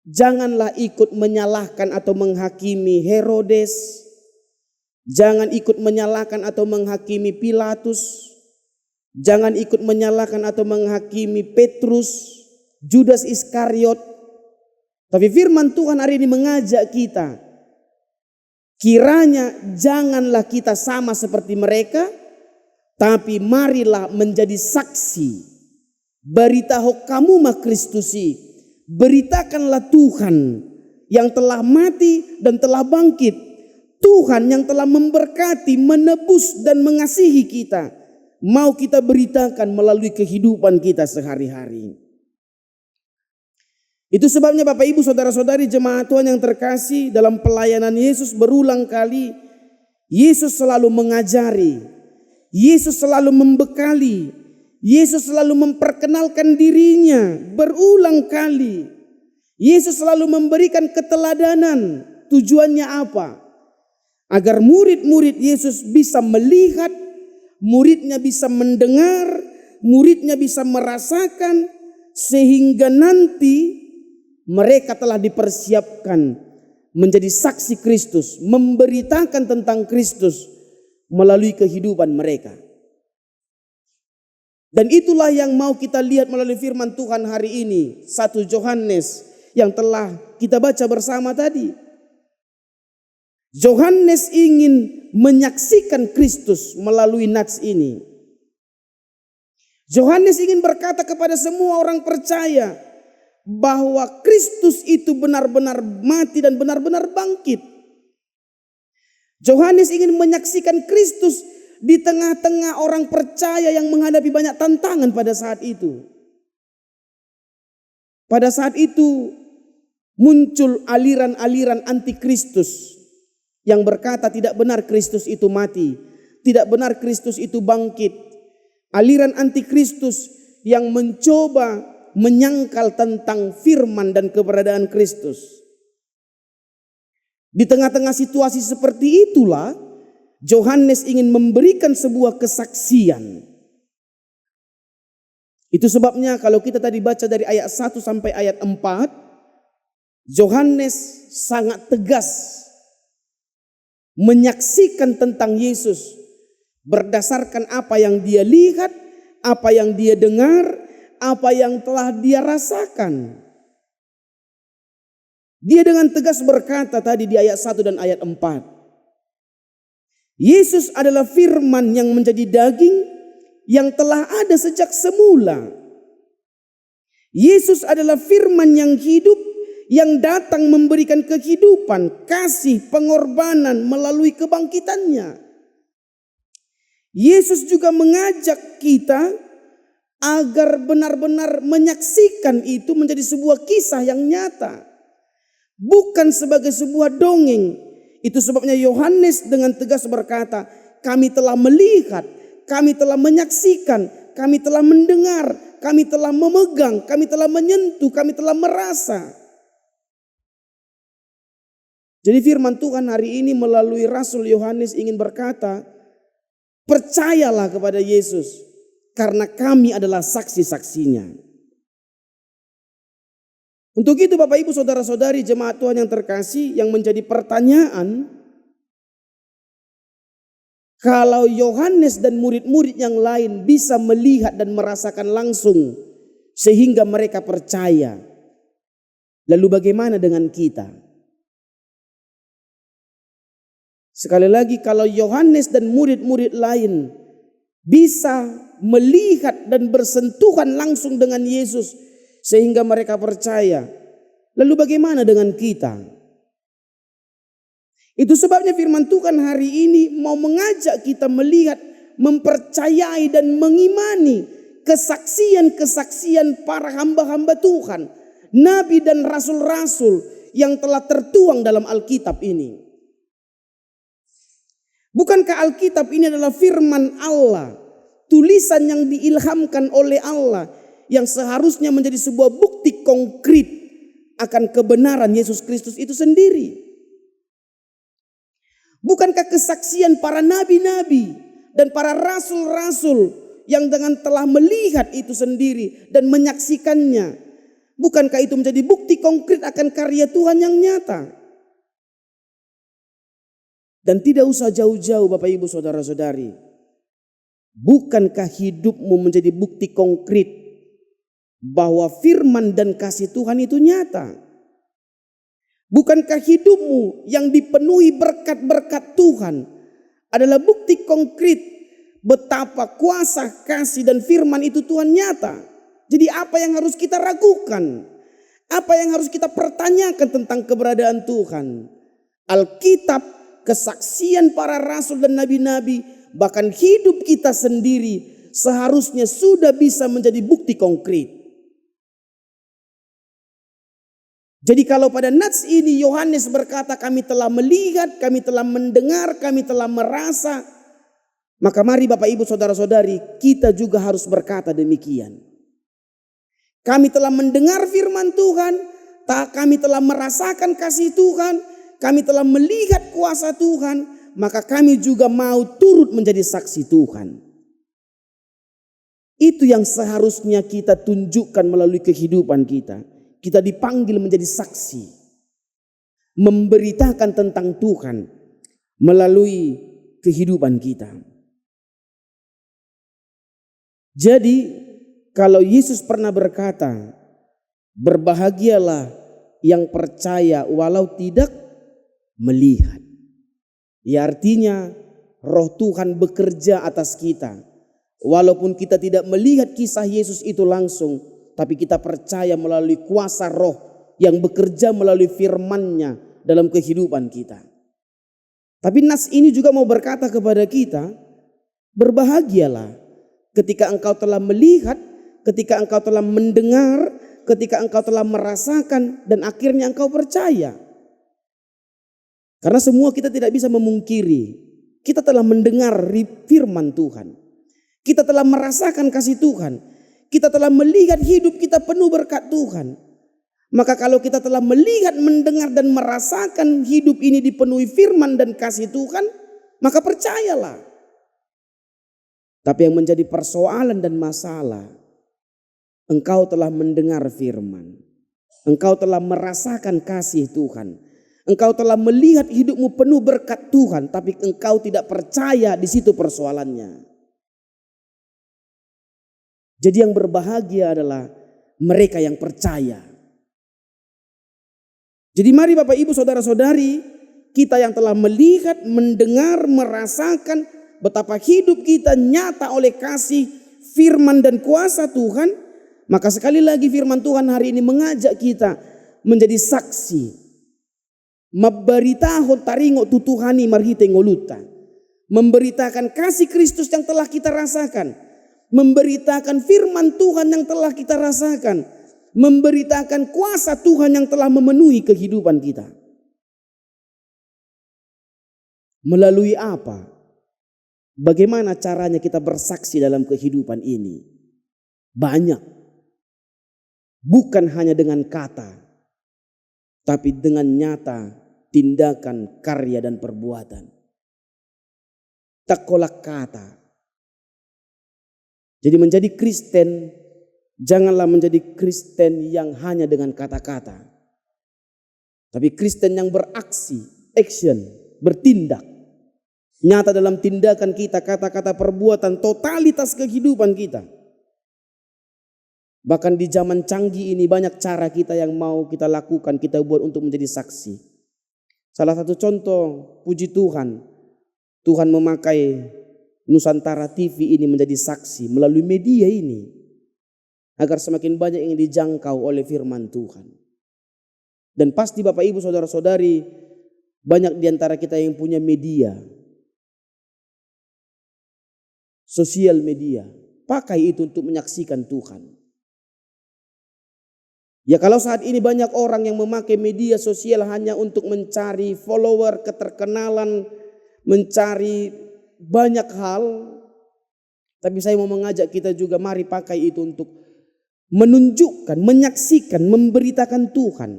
janganlah ikut menyalahkan atau menghakimi Herodes, jangan ikut menyalahkan atau menghakimi Pilatus, jangan ikut menyalahkan atau menghakimi Petrus, Judas Iskariot. Tapi firman Tuhan hari ini mengajak kita, kiranya janganlah kita sama seperti mereka, tapi marilah menjadi saksi. Beritahu kamu mah Kristusi, beritakanlah Tuhan yang telah mati dan telah bangkit, Tuhan yang telah memberkati, menebus dan mengasihi kita, mau kita beritakan melalui kehidupan kita sehari-hari. Itu sebabnya Bapak Ibu Saudara-saudari jemaat Tuhan yang terkasih, dalam pelayanan Yesus berulang kali Yesus selalu mengajari, Yesus selalu membekali, Yesus selalu memperkenalkan dirinya berulang kali. Yesus selalu memberikan keteladanan. Tujuannya apa? Agar murid-murid Yesus bisa melihat, muridnya bisa mendengar, muridnya bisa merasakan, sehingga nanti mereka telah dipersiapkan menjadi saksi Kristus, memberitakan tentang Kristus melalui kehidupan mereka. Dan itulah yang mau kita lihat melalui firman Tuhan hari ini, 1 Yohanes yang telah kita baca bersama tadi. Yohanes ingin menyaksikan Kristus melalui nats ini. Yohanes ingin berkata kepada semua orang percaya bahwa Kristus itu benar-benar mati dan benar-benar bangkit. Yohanes ingin menyaksikan Kristus di tengah-tengah orang percaya yang menghadapi banyak tantangan pada saat itu. Pada saat itu muncul aliran-aliran anti-Kristus yang berkata tidak benar Kristus itu mati, tidak benar Kristus itu bangkit. Aliran anti-Kristus yang mencoba menyangkal tentang firman dan keberadaan Kristus. Di tengah-tengah situasi seperti itulah Yohanes ingin memberikan sebuah kesaksian. Itu sebabnya kalau kita tadi baca dari ayat 1 sampai ayat 4, Yohanes sangat tegas menyaksikan tentang Yesus berdasarkan apa yang dia lihat, apa yang dia dengar, apa yang telah dia rasakan. Dia dengan tegas berkata tadi di ayat 1 dan ayat 4. Yesus adalah firman yang menjadi daging yang telah ada sejak semula. Yesus adalah firman yang hidup yang datang memberikan kehidupan, kasih, pengorbanan melalui kebangkitannya. Yesus juga mengajak kita agar benar-benar menyaksikan itu menjadi sebuah kisah yang nyata, bukan sebagai sebuah dongeng. Itu sebabnya Yohanes dengan tegas berkata, kami telah melihat, kami telah menyaksikan, kami telah mendengar, kami telah memegang, kami telah menyentuh, kami telah merasa. Jadi firman Tuhan hari ini melalui Rasul Yohanes ingin berkata, percayalah kepada Yesus, karena kami adalah saksi-saksinya. Untuk itu Bapak Ibu Saudara-saudari jemaat Tuhan yang terkasih, yang menjadi pertanyaan, kalau Yohanes dan murid-murid yang lain bisa melihat dan merasakan langsung sehingga mereka percaya, lalu bagaimana dengan kita? Sekali lagi, kalau Yohanes dan murid-murid lain bisa melihat dan bersentuhan langsung dengan Yesus sehingga mereka percaya, lalu bagaimana dengan kita? Itu sebabnya firman Tuhan hari ini mau mengajak kita melihat, mempercayai dan mengimani kesaksian-kesaksian para hamba-hamba Tuhan, nabi dan rasul-rasul yang telah tertuang dalam Alkitab ini. Bukankah Alkitab ini adalah firman Allah, tulisan yang diilhamkan oleh Allah, yang seharusnya menjadi sebuah bukti konkret akan kebenaran Yesus Kristus itu sendiri? Bukankah kesaksian para nabi-nabi dan para rasul-rasul yang dengan telah melihat itu sendiri dan menyaksikannya, bukankah itu menjadi bukti konkret akan karya Tuhan yang nyata? Dan tidak usah jauh-jauh Bapak Ibu Saudara-saudari, bukankah hidupmu menjadi bukti konkret bahwa firman dan kasih Tuhan itu nyata? Bukankah hidupmu yang dipenuhi berkat-berkat Tuhan adalah bukti konkret betapa kuasa, kasih dan firman itu Tuhan nyata? Jadi apa yang harus kita ragukan? Apa yang harus kita pertanyakan tentang keberadaan Tuhan? Alkitab, kesaksian para rasul dan nabi-nabi, bahkan hidup kita sendiri seharusnya sudah bisa menjadi bukti konkret. Jadi kalau pada nats ini Yohanes berkata kami telah melihat, kami telah mendengar, kami telah merasa, maka mari Bapak Ibu Saudara-saudari, kita juga harus berkata demikian. Kami telah mendengar firman Tuhan, kami telah merasakan kasih Tuhan, kami telah melihat kuasa Tuhan, maka kami juga mau turut menjadi saksi Tuhan. Itu yang seharusnya kita tunjukkan melalui kehidupan kita. Kita dipanggil menjadi saksi, memberitakan tentang Tuhan melalui kehidupan kita. Jadi kalau Yesus pernah berkata, berbahagialah yang percaya walau tidak melihat. Ya artinya roh Tuhan bekerja atas kita. Walaupun kita tidak melihat kisah Yesus itu langsung, tapi kita percaya melalui kuasa roh yang bekerja melalui firman-Nya dalam kehidupan kita. Tapi nas ini juga mau berkata kepada kita, berbahagialah ketika engkau telah melihat, ketika engkau telah mendengar, ketika engkau telah merasakan dan akhirnya engkau percaya. Karena semua kita tidak bisa memungkiri, kita telah mendengar firman Tuhan, kita telah merasakan kasih Tuhan, kita telah melihat hidup kita penuh berkat Tuhan. Maka kalau kita telah melihat, mendengar dan merasakan hidup ini dipenuhi firman dan kasih Tuhan, maka percayalah. Tapi yang menjadi persoalan dan masalah, engkau telah mendengar firman, engkau telah merasakan kasih Tuhan, engkau telah melihat hidupmu penuh berkat Tuhan, tapi engkau tidak percaya, di situ persoalannya. Jadi yang berbahagia adalah mereka yang percaya. Jadi mari Bapak Ibu Saudara-saudari, kita yang telah melihat, mendengar, merasakan betapa hidup kita nyata oleh kasih, firman dan kuasa Tuhan, maka sekali lagi firman Tuhan hari ini mengajak kita menjadi saksi. Memberitakan taringo tutuhani marhite ngoluta. Memberitakan kasih Kristus yang telah kita rasakan. Memberitakan firman Tuhan yang telah kita rasakan. Memberitakan kuasa Tuhan yang telah memenuhi kehidupan kita. Melalui apa? Bagaimana caranya kita bersaksi dalam kehidupan ini? Banyak. Bukan hanya dengan kata, tapi dengan nyata tindakan, karya dan perbuatan. Tak kolak kata. Jadi menjadi Kristen, janganlah menjadi Kristen yang hanya dengan kata-kata. Tapi Kristen yang beraksi, action, bertindak. Nyata dalam tindakan kita, kata-kata, perbuatan, totalitas kehidupan kita. Bahkan di zaman canggih ini banyak cara kita yang mau kita lakukan, kita buat untuk menjadi saksi. Salah satu contoh, puji Tuhan, Tuhan memakai Nusantara TV ini menjadi saksi melalui media ini. Agar semakin banyak yang dijangkau oleh firman Tuhan. Dan pasti Bapak Ibu Saudara-saudari, banyak di antara kita yang punya media. sosial media. Pakai itu untuk menyaksikan Tuhan. Ya kalau saat ini banyak orang yang memakai media sosial hanya untuk mencari follower, keterkenalan, mencari banyak hal. Tapi saya mau mengajak kita juga, mari pakai itu untuk menunjukkan, menyaksikan, memberitakan Tuhan.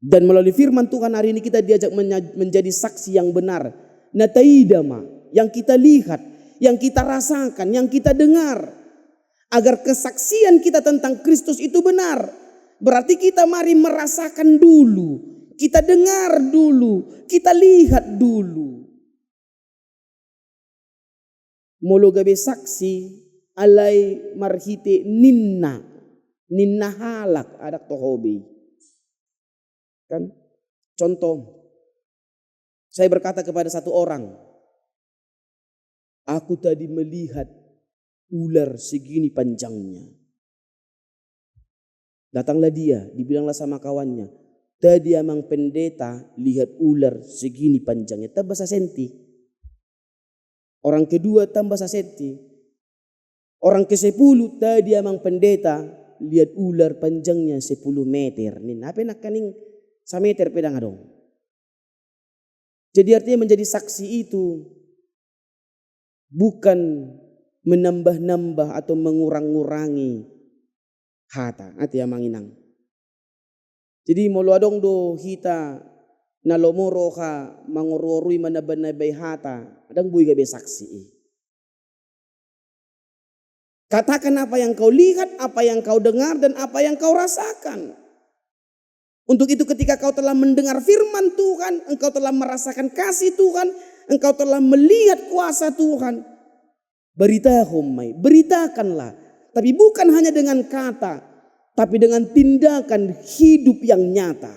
Dan melalui firman Tuhan hari ini kita diajak menjadi saksi yang benar. Nataidama, yang kita lihat, yang kita rasakan, yang kita dengar. Agar kesaksian kita tentang Kristus itu benar. Berarti kita mari merasakan dulu. Kita dengar dulu. Kita lihat dulu. Molo gabe saksi alai marhite ninna. Ninna halak adak tohobi. Kan? Contoh. Saya berkata kepada satu orang. Aku tadi melihat ular segini panjangnya. Datanglah dia, dibilanglah sama kawannya. Tadi emang pendeta lihat ular segini panjangnya, tambah sasenti. Orang kedua tambah sasenti. Orang ke-10 tadi emang pendeta lihat ular panjangnya 10 meter. Nih, apa nak kaning 1 meter pedang dong. Jadi artinya menjadi saksi itu bukan menambah-nambah atau mengurang-ngurangi hata ati amanginang. Jadi molo adong do hita nalomoro ka mangororui manabanabay hata adang buy gabe saksi. Katakan apa yang kau lihat, apa yang kau dengar dan apa yang kau rasakan. Untuk itu ketika kau telah mendengar firman Tuhan, engkau telah merasakan kasih Tuhan, engkau telah melihat kuasa Tuhan. Beritakanlah. Tapi bukan hanya dengan kata, tapi dengan tindakan hidup yang nyata.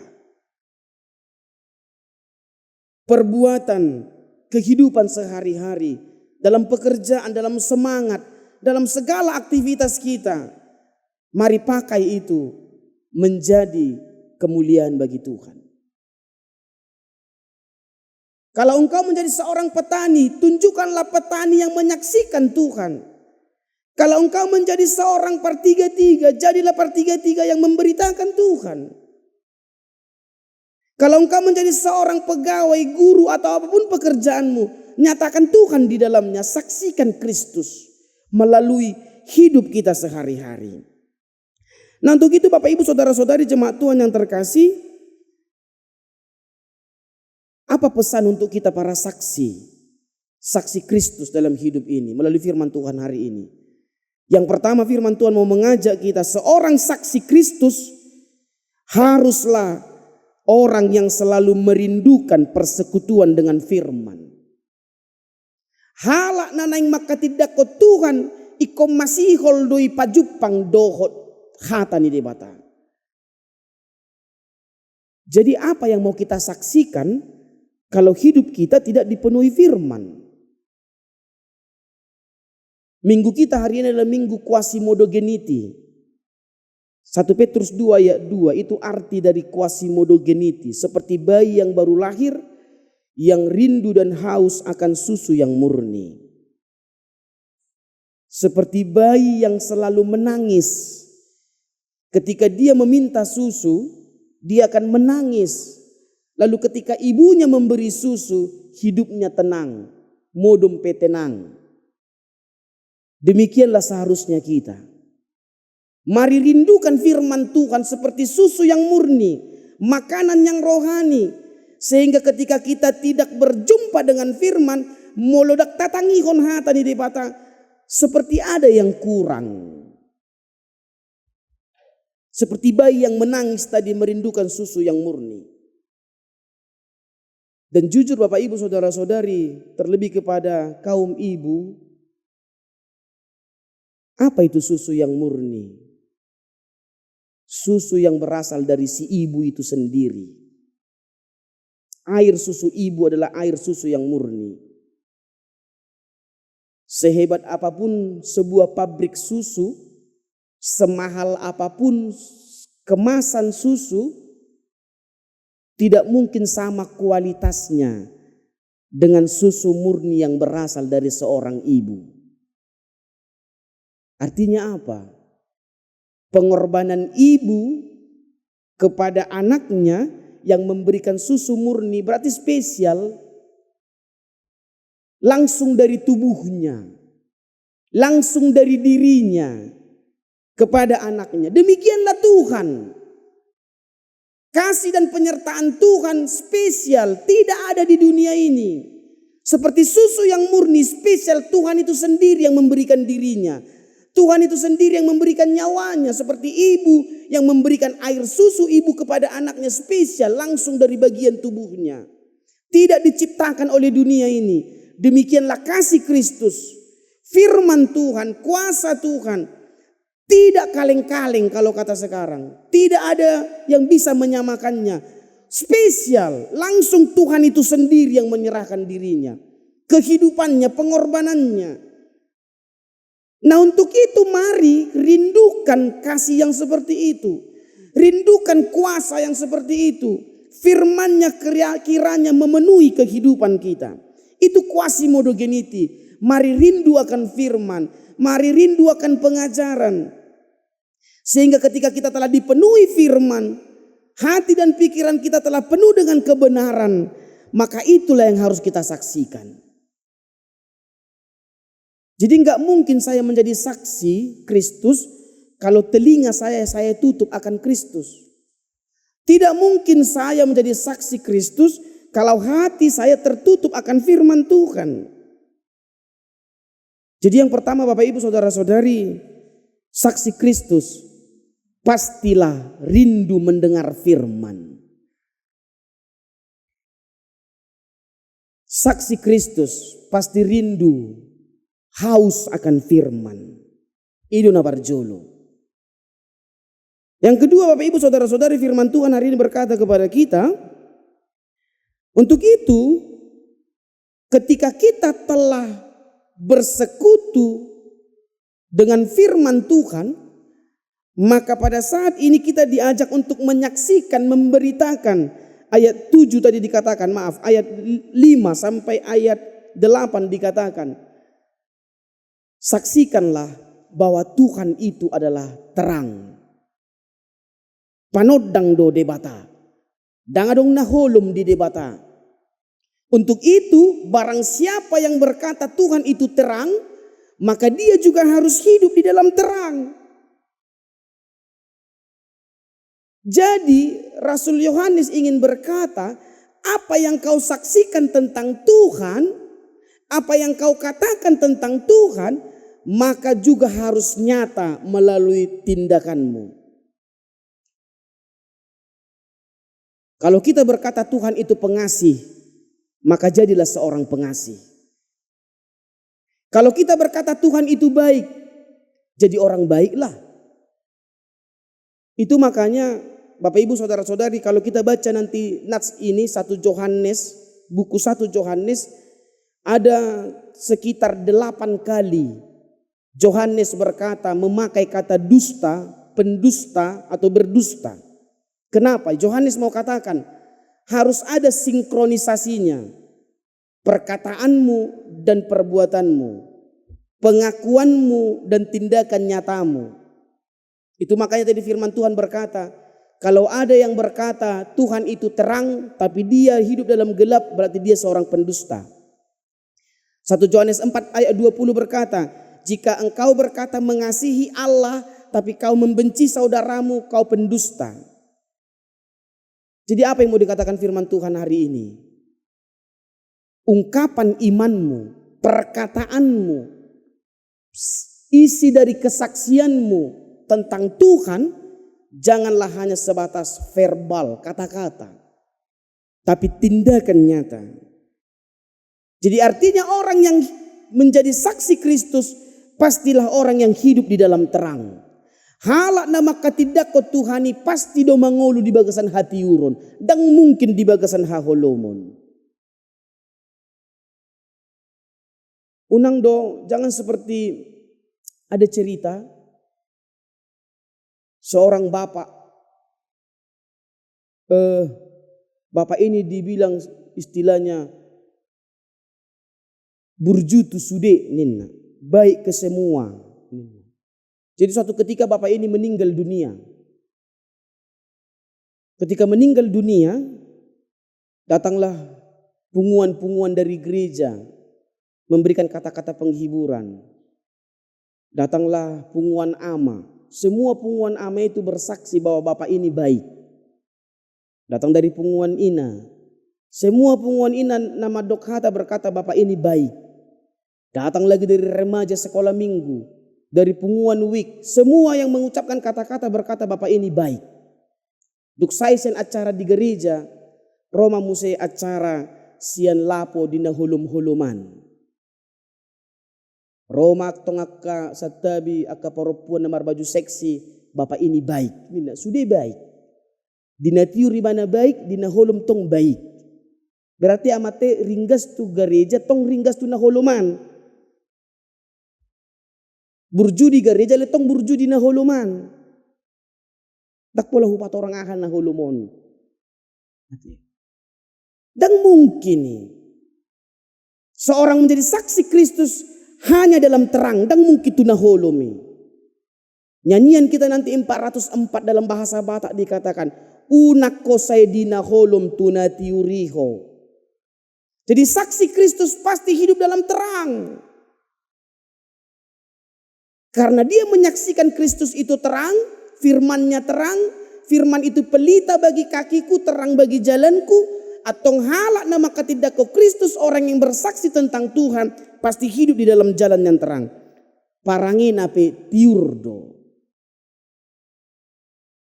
Perbuatan, kehidupan sehari-hari, dalam pekerjaan, dalam semangat, dalam segala aktivitas kita. Mari pakai itu menjadi kemuliaan bagi Tuhan. Kalau engkau menjadi seorang petani, tunjukkanlah petani yang menyaksikan Tuhan. Kalau engkau menjadi seorang pertiga-tiga, jadilah pertiga-tiga yang memberitakan Tuhan. Kalau engkau menjadi seorang pegawai, guru atau apapun pekerjaanmu, nyatakan Tuhan di dalamnya, saksikan Kristus melalui hidup kita sehari-hari. Nah untuk itu Bapak Ibu Saudara-saudari jemaat Tuhan yang terkasih, apa pesan untuk kita para saksi? Saksi Kristus dalam hidup ini melalui firman Tuhan hari ini. Yang pertama firman Tuhan mau mengajak kita, seorang saksi Kristus haruslah orang yang selalu merindukan persekutuan dengan firman. Halak nanaing makatidak ko Tuhan ikom masihol doi pajupang dohot hata ni debata. Jadi apa yang mau kita saksikan kalau hidup kita tidak dipenuhi firman? Minggu kita hari ini adalah minggu quasimodogeniti. 1 Petrus 2 ayat 2 itu arti dari quasimodogeniti. Seperti bayi yang baru lahir yang rindu dan haus akan susu yang murni. Seperti bayi yang selalu menangis. Ketika dia meminta susu, dia akan menangis. Lalu ketika ibunya memberi susu, hidupnya tenang. Modum petenang. Demikianlah seharusnya kita. Mari rindukan firman Tuhan seperti susu yang murni. Makanan yang rohani. Sehingga ketika kita tidak berjumpa dengan firman, molodak tatangihon hata di debata. Seperti ada yang kurang. Seperti bayi yang menangis tadi merindukan susu yang murni. Dan jujur Bapak Ibu Saudara-saudari, terlebih kepada kaum ibu, apa itu susu yang murni? Susu yang berasal dari si ibu itu sendiri. Air susu ibu adalah air susu yang murni. Sehebat apapun sebuah pabrik susu, semahal apapun kemasan susu, tidak mungkin sama kualitasnya dengan susu murni yang berasal dari seorang ibu. Artinya apa? Pengorbanan ibu kepada anaknya yang memberikan susu murni berarti spesial, langsung dari tubuhnya, langsung dari dirinya kepada anaknya. Demikianlah Tuhan. Kasih dan penyertaan Tuhan spesial, tidak ada di dunia ini. Seperti susu yang murni spesial, Tuhan itu sendiri yang memberikan dirinya. Tuhan itu sendiri yang memberikan nyawanya, seperti ibu yang memberikan air susu ibu kepada anaknya spesial langsung dari bagian tubuhnya. Tidak diciptakan oleh dunia ini. Demikianlah kasih Kristus, firman Tuhan, kuasa Tuhan. Tidak kaleng-kaleng kalau kata sekarang. Tidak ada yang bisa menyamakannya. Spesial, langsung Tuhan itu sendiri yang menyerahkan dirinya. Kehidupannya, pengorbanannya. Nah untuk itu mari rindukan kasih yang seperti itu. Rindukan kuasa yang seperti itu. Firman-Nya kiranya memenuhi kehidupan kita. Itu quasi-modogeniti. Mari rindu akan firman. Mari rindu akan pengajaran. Sehingga ketika kita telah dipenuhi firman, hati dan pikiran kita telah penuh dengan kebenaran, maka itulah yang harus kita saksikan. Jadi enggak mungkin saya menjadi saksi Kristus kalau telinga saya tutup akan Kristus. Tidak mungkin saya menjadi saksi Kristus kalau hati saya tertutup akan firman Tuhan. Jadi yang pertama Bapak Ibu Saudara-saudari, saksi Kristus pastilah rindu mendengar firman. Saksi Kristus pasti rindu haus akan firman. Itu nabarjolo. Yang kedua Bapak Ibu Saudara-saudari, firman Tuhan hari ini berkata kepada kita, untuk itu ketika kita telah bersekutu dengan firman Tuhan, maka pada saat ini kita diajak untuk menyaksikan, memberitakan. Ayat 7 tadi dikatakan, ayat 5 sampai ayat 8 dikatakan, saksikanlah bahwa Tuhan itu adalah terang. Panodang do debata. Dangadong naholum di debata. Untuk itu barang siapa yang berkata Tuhan itu terang, maka dia juga harus hidup di dalam terang. Jadi Rasul Yohanes ingin berkata, apa yang kau saksikan tentang Tuhan, apa yang kau katakan tentang Tuhan, maka juga harus nyata melalui tindakanmu. Kalau kita berkata Tuhan itu pengasih, maka jadilah seorang pengasih. Kalau kita berkata Tuhan itu baik, jadi orang baiklah. Itu makanya Bapak Ibu Saudara-saudari, kalau kita baca nanti nats ini 1 Yohanes, buku 1 Yohanes, ada sekitar 8 kali Yohanes berkata memakai kata dusta, pendusta atau berdusta. Kenapa? Yohanes mau katakan harus ada sinkronisasinya. Perkataanmu dan perbuatanmu, pengakuanmu dan tindakan nyatamu. Itu makanya tadi firman Tuhan berkata, kalau ada yang berkata Tuhan itu terang tapi dia hidup dalam gelap, berarti dia seorang pendusta. 1 Yohanes 4 ayat 20 berkata, jika engkau berkata mengasihi Allah tapi kau membenci saudaramu, kau pendusta. Jadi apa yang mau dikatakan firman Tuhan hari ini? Ungkapan imanmu, perkataanmu, isi dari kesaksianmu tentang Tuhan, janganlah hanya sebatas verbal, kata-kata, tapi tindakan nyata. Jadi artinya orang yang menjadi saksi Kristus pastilah orang yang hidup di dalam terang. Halak nama katidako Tuhani pasti do mangolu di bagasan hati urun, dan mungkin di bagasan haholomon. Unang do, jangan seperti ada cerita seorang bapak. Bapak ini dibilang istilahnya burjutu sude ninna, baik ke semua. Jadi suatu ketika Bapak ini meninggal dunia. Ketika meninggal dunia, datanglah punguan-punguan dari gereja memberikan kata-kata penghiburan. Datanglah punguan ama. Semua punguan ama itu bersaksi bahwa Bapak ini baik. Datang dari punguan ina. Semua punguan ina nama dokhata berkata Bapak ini baik. Datang lagi dari remaja sekolah minggu. Dari punguan wik. Semua yang mengucapkan kata-kata berkata Bapak ini baik. Duk saisen acara di gereja. Roma musai acara sian lapo dina hulum-huluman. Roma tongaka satabi aka perempuan namar baju seksi. Bapak ini baik. Mina sudah baik. Dina tiuri mana baik, dina holum tong baik. Berarti amate ringgas tu gereja, tong ringgas tu na holuman. Burju di gereja, le tong burju di na holuman. Tak pola hupat orang akan na holumon. Dan mungkin seorang menjadi saksi Kristus hanya dalam terang, dan mungkin tu na holumi. Nyanyian kita nanti 404 dalam bahasa Batak dikatakan, unak kosai dina holum tunatiuriho. Jadi saksi Kristus pasti hidup dalam terang. Karena dia menyaksikan Kristus itu terang, firman-Nya terang, firman itu pelita bagi kakiku, terang bagi jalanku. Atong halak nama katidako Kristus, orang yang bersaksi tentang Tuhan pasti hidup di dalam jalan yang terang. Parangin ape tiurdo.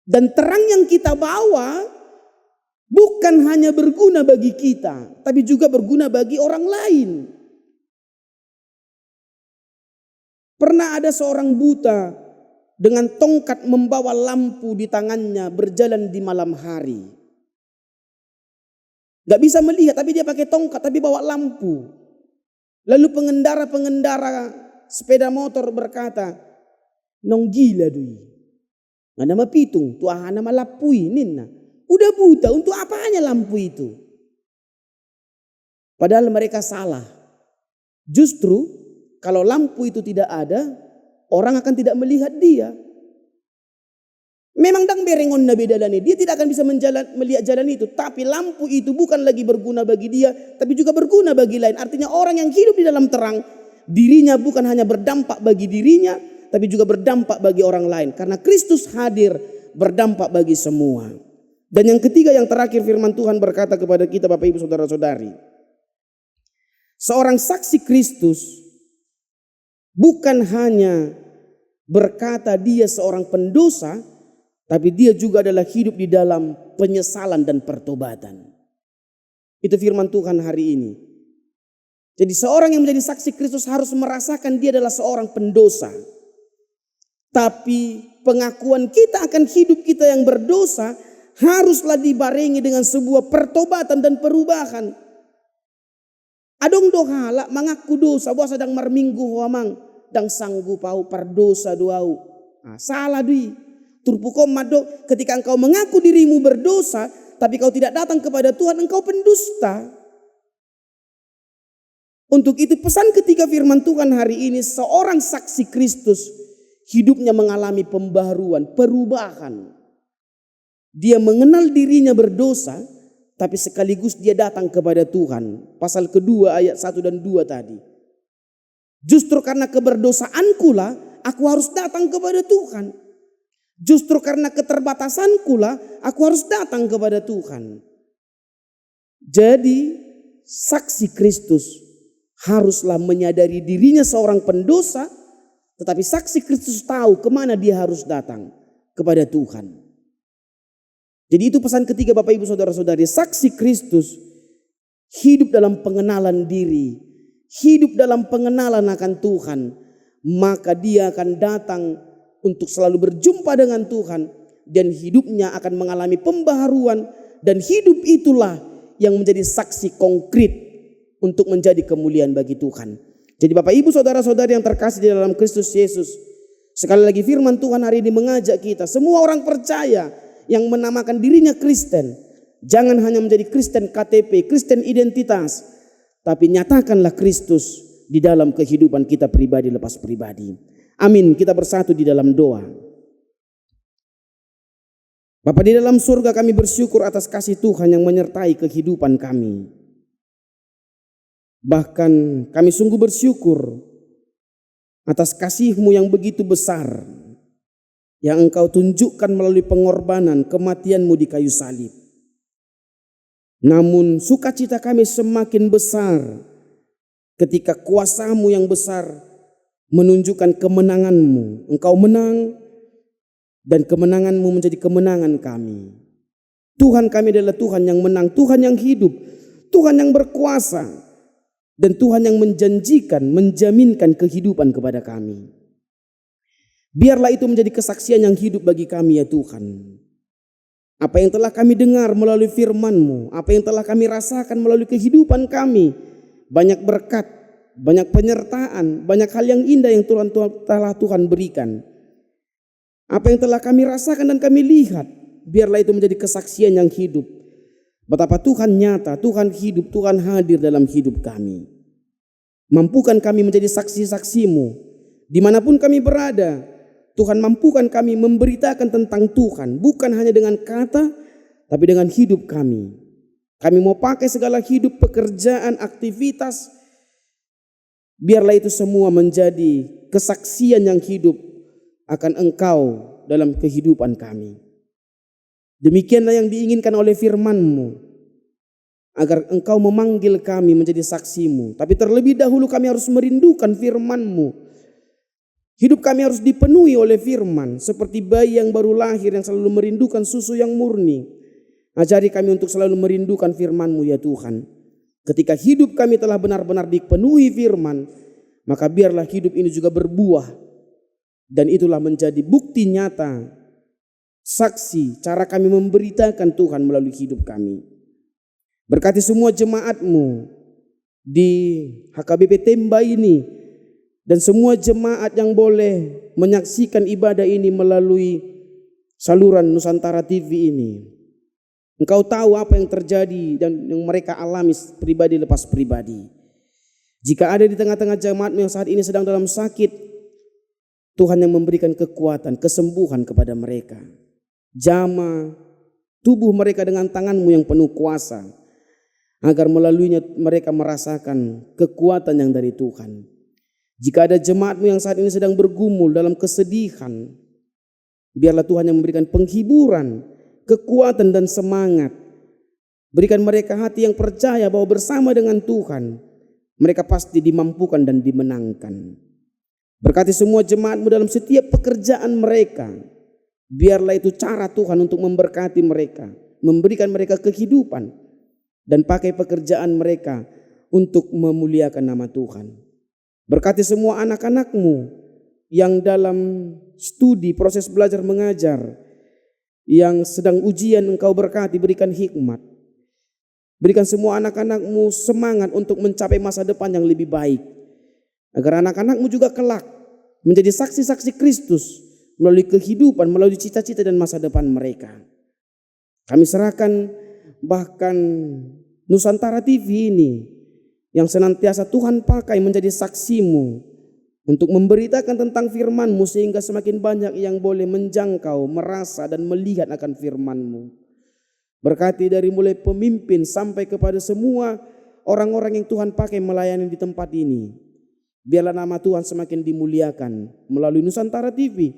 Dan terang yang kita bawa bukan hanya berguna bagi kita, tapi juga berguna bagi orang lain. Pernah ada seorang buta dengan tongkat membawa lampu di tangannya berjalan di malam hari. Gak bisa melihat tapi dia pakai tongkat tapi bawa lampu. Lalu pengendara-pengendara sepeda motor berkata, nong gila dui. Nggak nama pitung, tuah nama lapui ninna. Udah buta, untuk apanya lampu itu? Padahal mereka salah. Justru kalau lampu itu tidak ada, orang akan tidak melihat dia. Memang dang berengon nabi dalani, dia tidak akan bisa melihat jalan itu. Tapi lampu itu bukan lagi berguna bagi dia, tapi juga berguna bagi lain. Artinya orang yang hidup di dalam terang, dirinya bukan hanya berdampak bagi dirinya, tapi juga berdampak bagi orang lain. Karena Kristus hadir berdampak bagi semua. Dan yang ketiga, yang terakhir, firman Tuhan berkata kepada kita Bapak Ibu Saudara-saudari. Seorang saksi Kristus bukan hanya berkata dia seorang pendosa, tapi dia juga adalah hidup di dalam penyesalan dan pertobatan. Itu firman Tuhan hari ini. Jadi seorang yang menjadi saksi Kristus harus merasakan dia adalah seorang pendosa. Tapi pengakuan kita akan hidup kita yang berdosa haruslah dibarengi dengan sebuah pertobatan dan perubahan. Adong dohala mengaku dosa, bahwa sedang marminggu huamang dan sanggup pau perdosa doau. Salah dui. Turpukom mado, ketika engkau mengaku dirimu berdosa, tapi kau tidak datang kepada Tuhan, engkau pendusta. Untuk itu pesan ketiga firman Tuhan hari ini, seorang saksi Kristus hidupnya mengalami pembaharuan, perubahan. Dia mengenal dirinya berdosa, tapi sekaligus dia datang kepada Tuhan. Pasal kedua ayat 1 dan 2 tadi. Justru karena keberdosaanku lah, aku harus datang kepada Tuhan. Justru karena keterbatasanku lah, aku harus datang kepada Tuhan. Jadi saksi Kristus haruslah menyadari dirinya seorang pendosa, tetapi saksi Kristus tahu kemana dia harus datang, kepada Tuhan. Jadi itu pesan ketiga Bapak Ibu Saudara-saudari. Saksi Kristus hidup dalam pengenalan diri, hidup dalam pengenalan akan Tuhan. Maka dia akan datang untuk selalu berjumpa dengan Tuhan. Dan hidupnya akan mengalami pembaharuan. Dan hidup itulah yang menjadi saksi konkret untuk menjadi kemuliaan bagi Tuhan. Jadi Bapak Ibu Saudara-saudari yang terkasih di dalam Kristus Yesus. Sekali lagi firman Tuhan hari ini mengajak kita. Semua orang percaya yang menamakan dirinya Kristen. Jangan hanya menjadi Kristen KTP, Kristen identitas. Tapi nyatakanlah Kristus di dalam kehidupan kita pribadi lepas pribadi. Amin. Kita bersatu di dalam doa. Bapa di dalam surga, kami bersyukur atas kasih Tuhan yang menyertai kehidupan kami. Bahkan kami sungguh bersyukur atas kasih-Mu yang begitu besar, yang Engkau tunjukkan melalui pengorbanan kematian-Mu di kayu salib. Namun sukacita kami semakin besar ketika kuasa-Mu yang besar menunjukkan kemenangan-Mu. Engkau menang dan kemenangan-Mu menjadi kemenangan kami. Tuhan kami adalah Tuhan yang menang, Tuhan yang hidup, Tuhan yang berkuasa, dan Tuhan yang menjanjikan, menjaminkan kehidupan kepada kami. Biarlah itu menjadi kesaksian yang hidup bagi kami ya Tuhan. Apa yang telah kami dengar melalui firman-Mu, apa yang telah kami rasakan melalui kehidupan kami, banyak berkat, banyak penyertaan, banyak hal yang indah yang telah Tuhan berikan. Apa yang telah kami rasakan dan kami lihat, biarlah itu menjadi kesaksian yang hidup. Betapa Tuhan nyata, Tuhan hidup, Tuhan hadir dalam hidup kami. Mampukan kami menjadi saksi-saksi-Mu. Dimanapun kami berada, Tuhan mampukan kami memberitakan tentang Tuhan. Bukan hanya dengan kata, tapi dengan hidup kami. Kami mau pakai segala hidup, pekerjaan, aktivitas. Biarlah itu semua menjadi kesaksian yang hidup akan Engkau dalam kehidupan kami. Demikianlah yang diinginkan oleh firman-Mu, agar Engkau memanggil kami menjadi saksi-Mu. Tapi terlebih dahulu kami harus merindukan firman-Mu. Hidup kami harus dipenuhi oleh firman, seperti bayi yang baru lahir yang selalu merindukan susu yang murni. Ajari kami untuk selalu merindukan firman-Mu ya Tuhan. Ketika hidup kami telah benar-benar dipenuhi firman, maka biarlah hidup ini juga berbuah. Dan itulah menjadi bukti nyata, saksi cara kami memberitakan Tuhan melalui hidup kami. Berkati semua jemaat-Mu di HKBP Temba ini, dan semua jemaat yang boleh menyaksikan ibadah ini melalui saluran Nusantara TV ini. Engkau tahu apa yang terjadi dan yang mereka alami pribadi lepas pribadi. Jika ada di tengah-tengah jemaat-Mu yang saat ini sedang dalam sakit, Tuhan yang memberikan kekuatan, kesembuhan kepada mereka. Jamah tubuh mereka dengan tangan-Mu yang penuh kuasa, agar melaluinya mereka merasakan kekuatan yang dari Tuhan. Jika ada jemaat-Mu yang saat ini sedang bergumul dalam kesedihan, biarlah Tuhan yang memberikan penghiburan, kekuatan dan semangat. Berikan mereka hati yang percaya bahwa bersama dengan Tuhan, mereka pasti dimampukan dan dimenangkan. Berkati semua jemaat-Mu dalam setiap pekerjaan mereka. Biarlah itu cara Tuhan untuk memberkati mereka, memberikan mereka kehidupan, dan pakai pekerjaan mereka untuk memuliakan nama Tuhan. Berkati semua anak-anak-Mu yang dalam studi, proses belajar mengajar, yang sedang ujian, Engkau berkati, berikan hikmat. Berikan semua anak-anak-Mu semangat untuk mencapai masa depan yang lebih baik. Agar anak-anak-Mu juga kelak menjadi saksi-saksi Kristus melalui kehidupan, melalui cita-cita dan masa depan mereka. Kami serahkan bahkan Nusantara TV ini yang senantiasa Tuhan pakai menjadi saksi-Mu untuk memberitakan tentang firman-Mu, sehingga semakin banyak yang boleh menjangkau, merasa dan melihat akan firman-Mu. Berkati dari mulai pemimpin sampai kepada semua orang-orang yang Tuhan pakai melayani di tempat ini. Biarlah nama Tuhan semakin dimuliakan melalui Nusantara TV.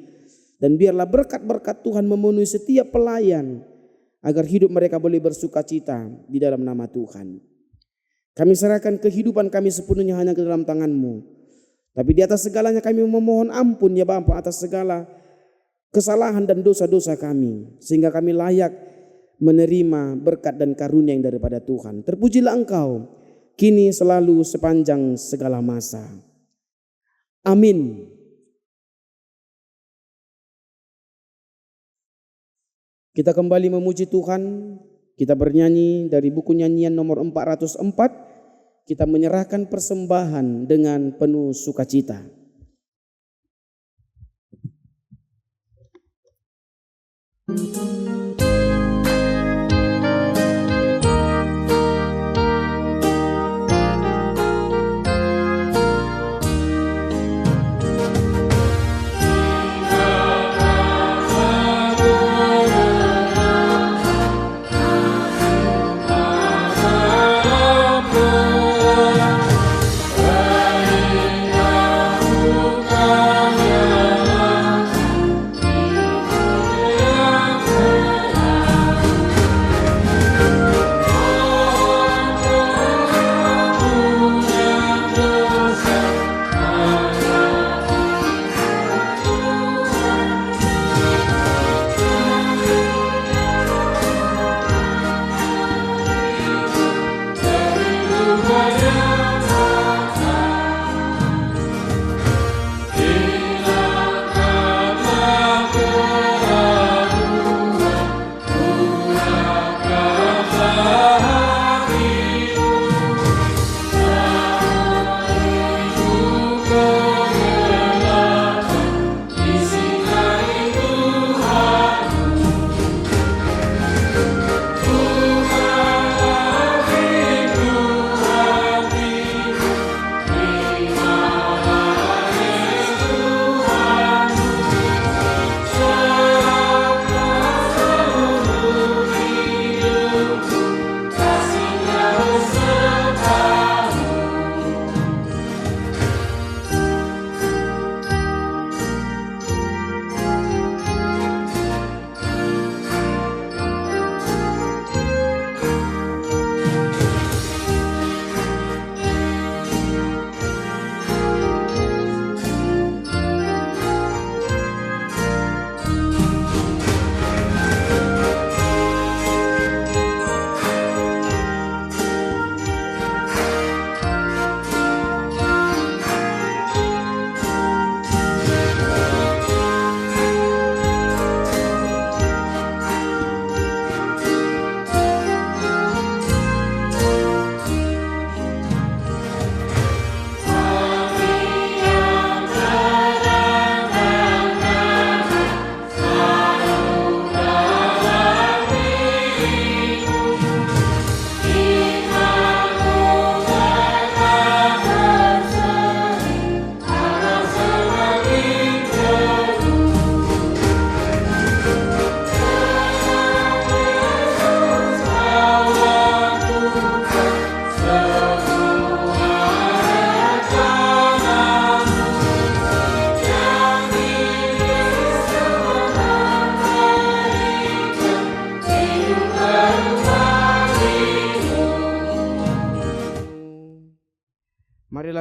Dan biarlah berkat-berkat Tuhan memenuhi setiap pelayan, agar hidup mereka boleh bersukacita di dalam nama Tuhan. Kami serahkan kehidupan kami sepenuhnya hanya ke dalam tangan-Mu. Tapi di atas segalanya kami memohon ampun ya Bapa atas segala kesalahan dan dosa-dosa kami, sehingga kami layak menerima berkat dan karunia yang daripada Tuhan. Terpujilah Engkau, kini selalu sepanjang segala masa. Amin. Kita kembali memuji Tuhan. Kita bernyanyi dari buku nyanyian nomor 404. Kita menyerahkan persembahan dengan penuh sukacita.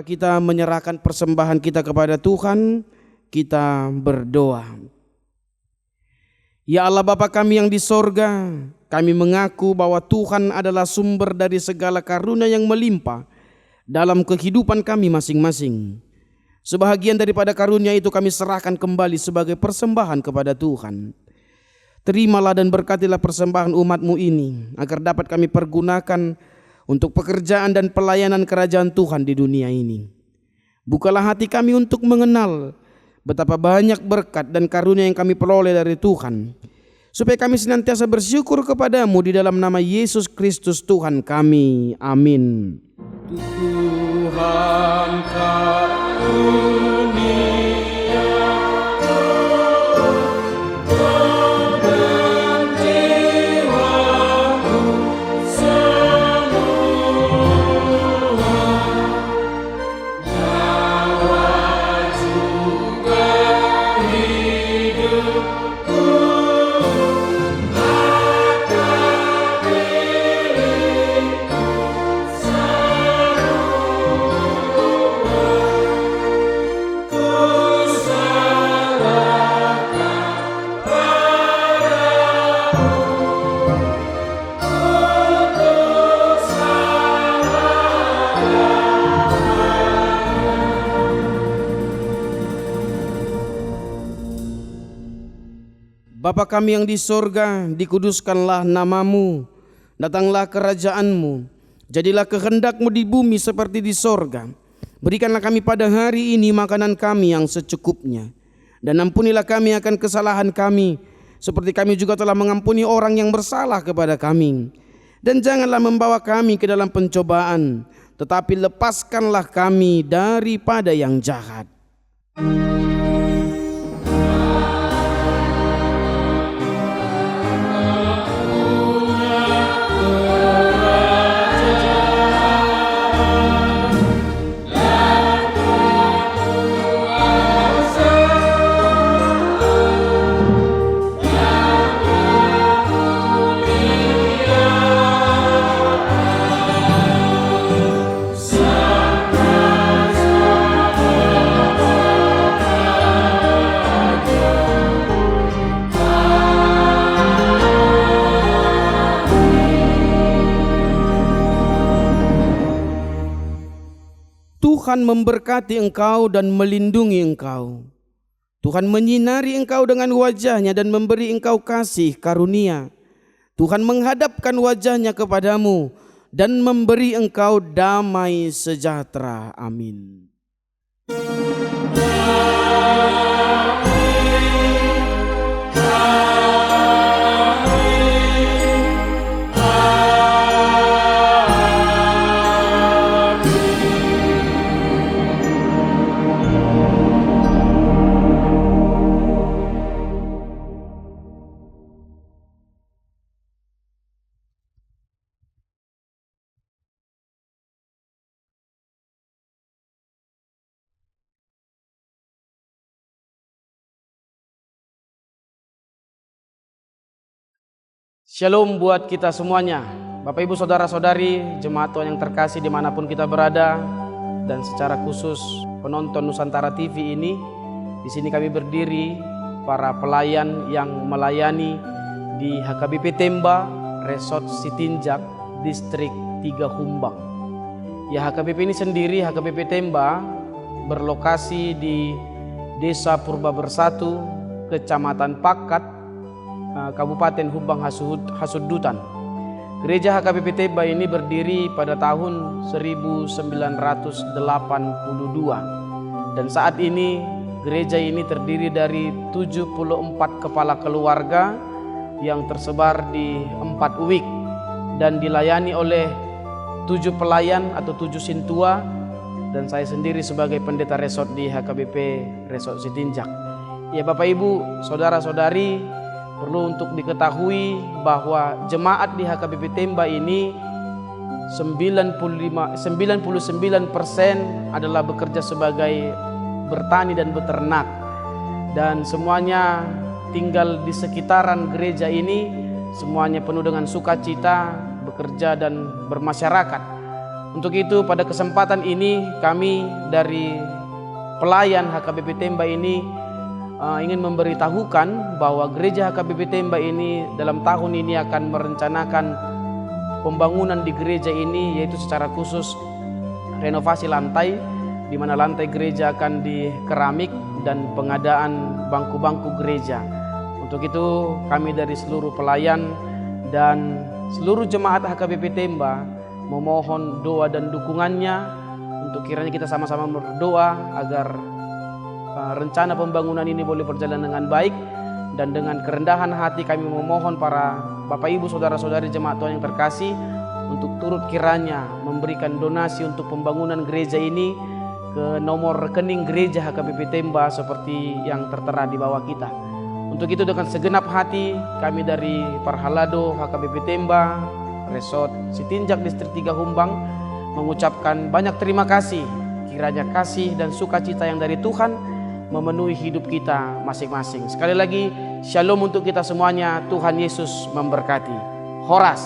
Marilah kita menyerahkan persembahan kita kepada Tuhan, kita berdoa. Ya Allah Bapa kami yang di sorga, kami mengaku bahwa Tuhan adalah sumber dari segala karunia yang melimpah dalam kehidupan kami masing-masing. Sebahagian daripada karunia itu kami serahkan kembali sebagai persembahan kepada Tuhan. Terimalah dan berkatilah persembahan umat-Mu ini, agar dapat kami pergunakan untuk pekerjaan dan pelayanan kerajaan Tuhan di dunia ini. Bukalah hati kami untuk mengenal betapa banyak berkat dan karunia yang kami peroleh dari Tuhan, supaya kami senantiasa bersyukur kepadamu di dalam nama Yesus Kristus Tuhan kami. Amin. Tuhan karunia Bapa kami yang di sorga, dikuduskanlah namamu, datanglah kerajaanmu, jadilah kehendak-Mu di bumi seperti di sorga. Berikanlah kami pada hari ini makanan kami yang secukupnya, dan ampunilah kami akan kesalahan kami, seperti kami juga telah mengampuni orang yang bersalah kepada kami. Dan janganlah membawa kami ke dalam pencobaan, tetapi lepaskanlah kami daripada yang jahat. Tuhan memberkati engkau dan melindungi engkau. Tuhan menyinari engkau dengan wajah-Nya dan memberi engkau kasih karunia. Tuhan menghadapkan wajah-Nya kepadamu dan memberi engkau damai sejahtera. Amin. Shalom buat kita semuanya, Bapak Ibu Saudara-saudari, jemaat Tuhan yang terkasih dimanapun kita berada, dan secara khusus penonton Nusantara TV ini. Di sini kami berdiri, para pelayan yang melayani di HKBP Temba, Resort Sitinjak, Distrik 3 Humbang. Ya, HKBP ini sendiri, HKBP Temba, berlokasi di Desa Purba Bersatu, Kecamatan Pakat, Kabupaten Humbang Hasudutan. Gereja HKBP Temba ini berdiri pada tahun 1982, dan saat ini gereja ini terdiri dari 74 kepala keluarga yang tersebar di 4 UIK dan dilayani oleh 7 pelayan atau 7 sintua, dan saya sendiri sebagai pendeta resort di HKBP Resort Sitinjak. Ya Bapak Ibu, Saudara-saudari, perlu untuk diketahui bahwa jemaat di HKBP Temba ini 99% adalah bekerja sebagai bertani dan beternak, dan semuanya tinggal di sekitaran gereja ini, semuanya penuh dengan sukacita, bekerja dan bermasyarakat. Untuk itu pada kesempatan ini kami dari pelayan HKBP Temba ini ingin memberitahukan bahwa gereja HKBP Temba ini dalam tahun ini akan merencanakan pembangunan di gereja ini, yaitu secara khusus renovasi lantai, di mana lantai gereja akan dikeramik dan pengadaan bangku-bangku gereja. Untuk itu kami dari seluruh pelayan dan seluruh jemaat HKBP Temba memohon doa dan dukungannya untuk kiranya kita sama-sama berdoa agar rencana pembangunan ini boleh berjalan dengan baik. Dan dengan kerendahan hati kami memohon para Bapak Ibu Saudara-saudari jemaat Tuhan yang terkasih untuk turut kiranya memberikan donasi untuk pembangunan gereja ini ke nomor rekening gereja HKBP Temba seperti yang tertera di bawah kita. Untuk itu dengan segenap hati kami dari Parhalado HKBP Temba Resort Sitinjak Distrik 3 Humbang mengucapkan banyak terima kasih. Kiranya kasih dan sukacita yang dari Tuhan memenuhi hidup kita masing-masing. Sekali lagi, shalom untuk kita semuanya. Tuhan Yesus memberkati. Horas.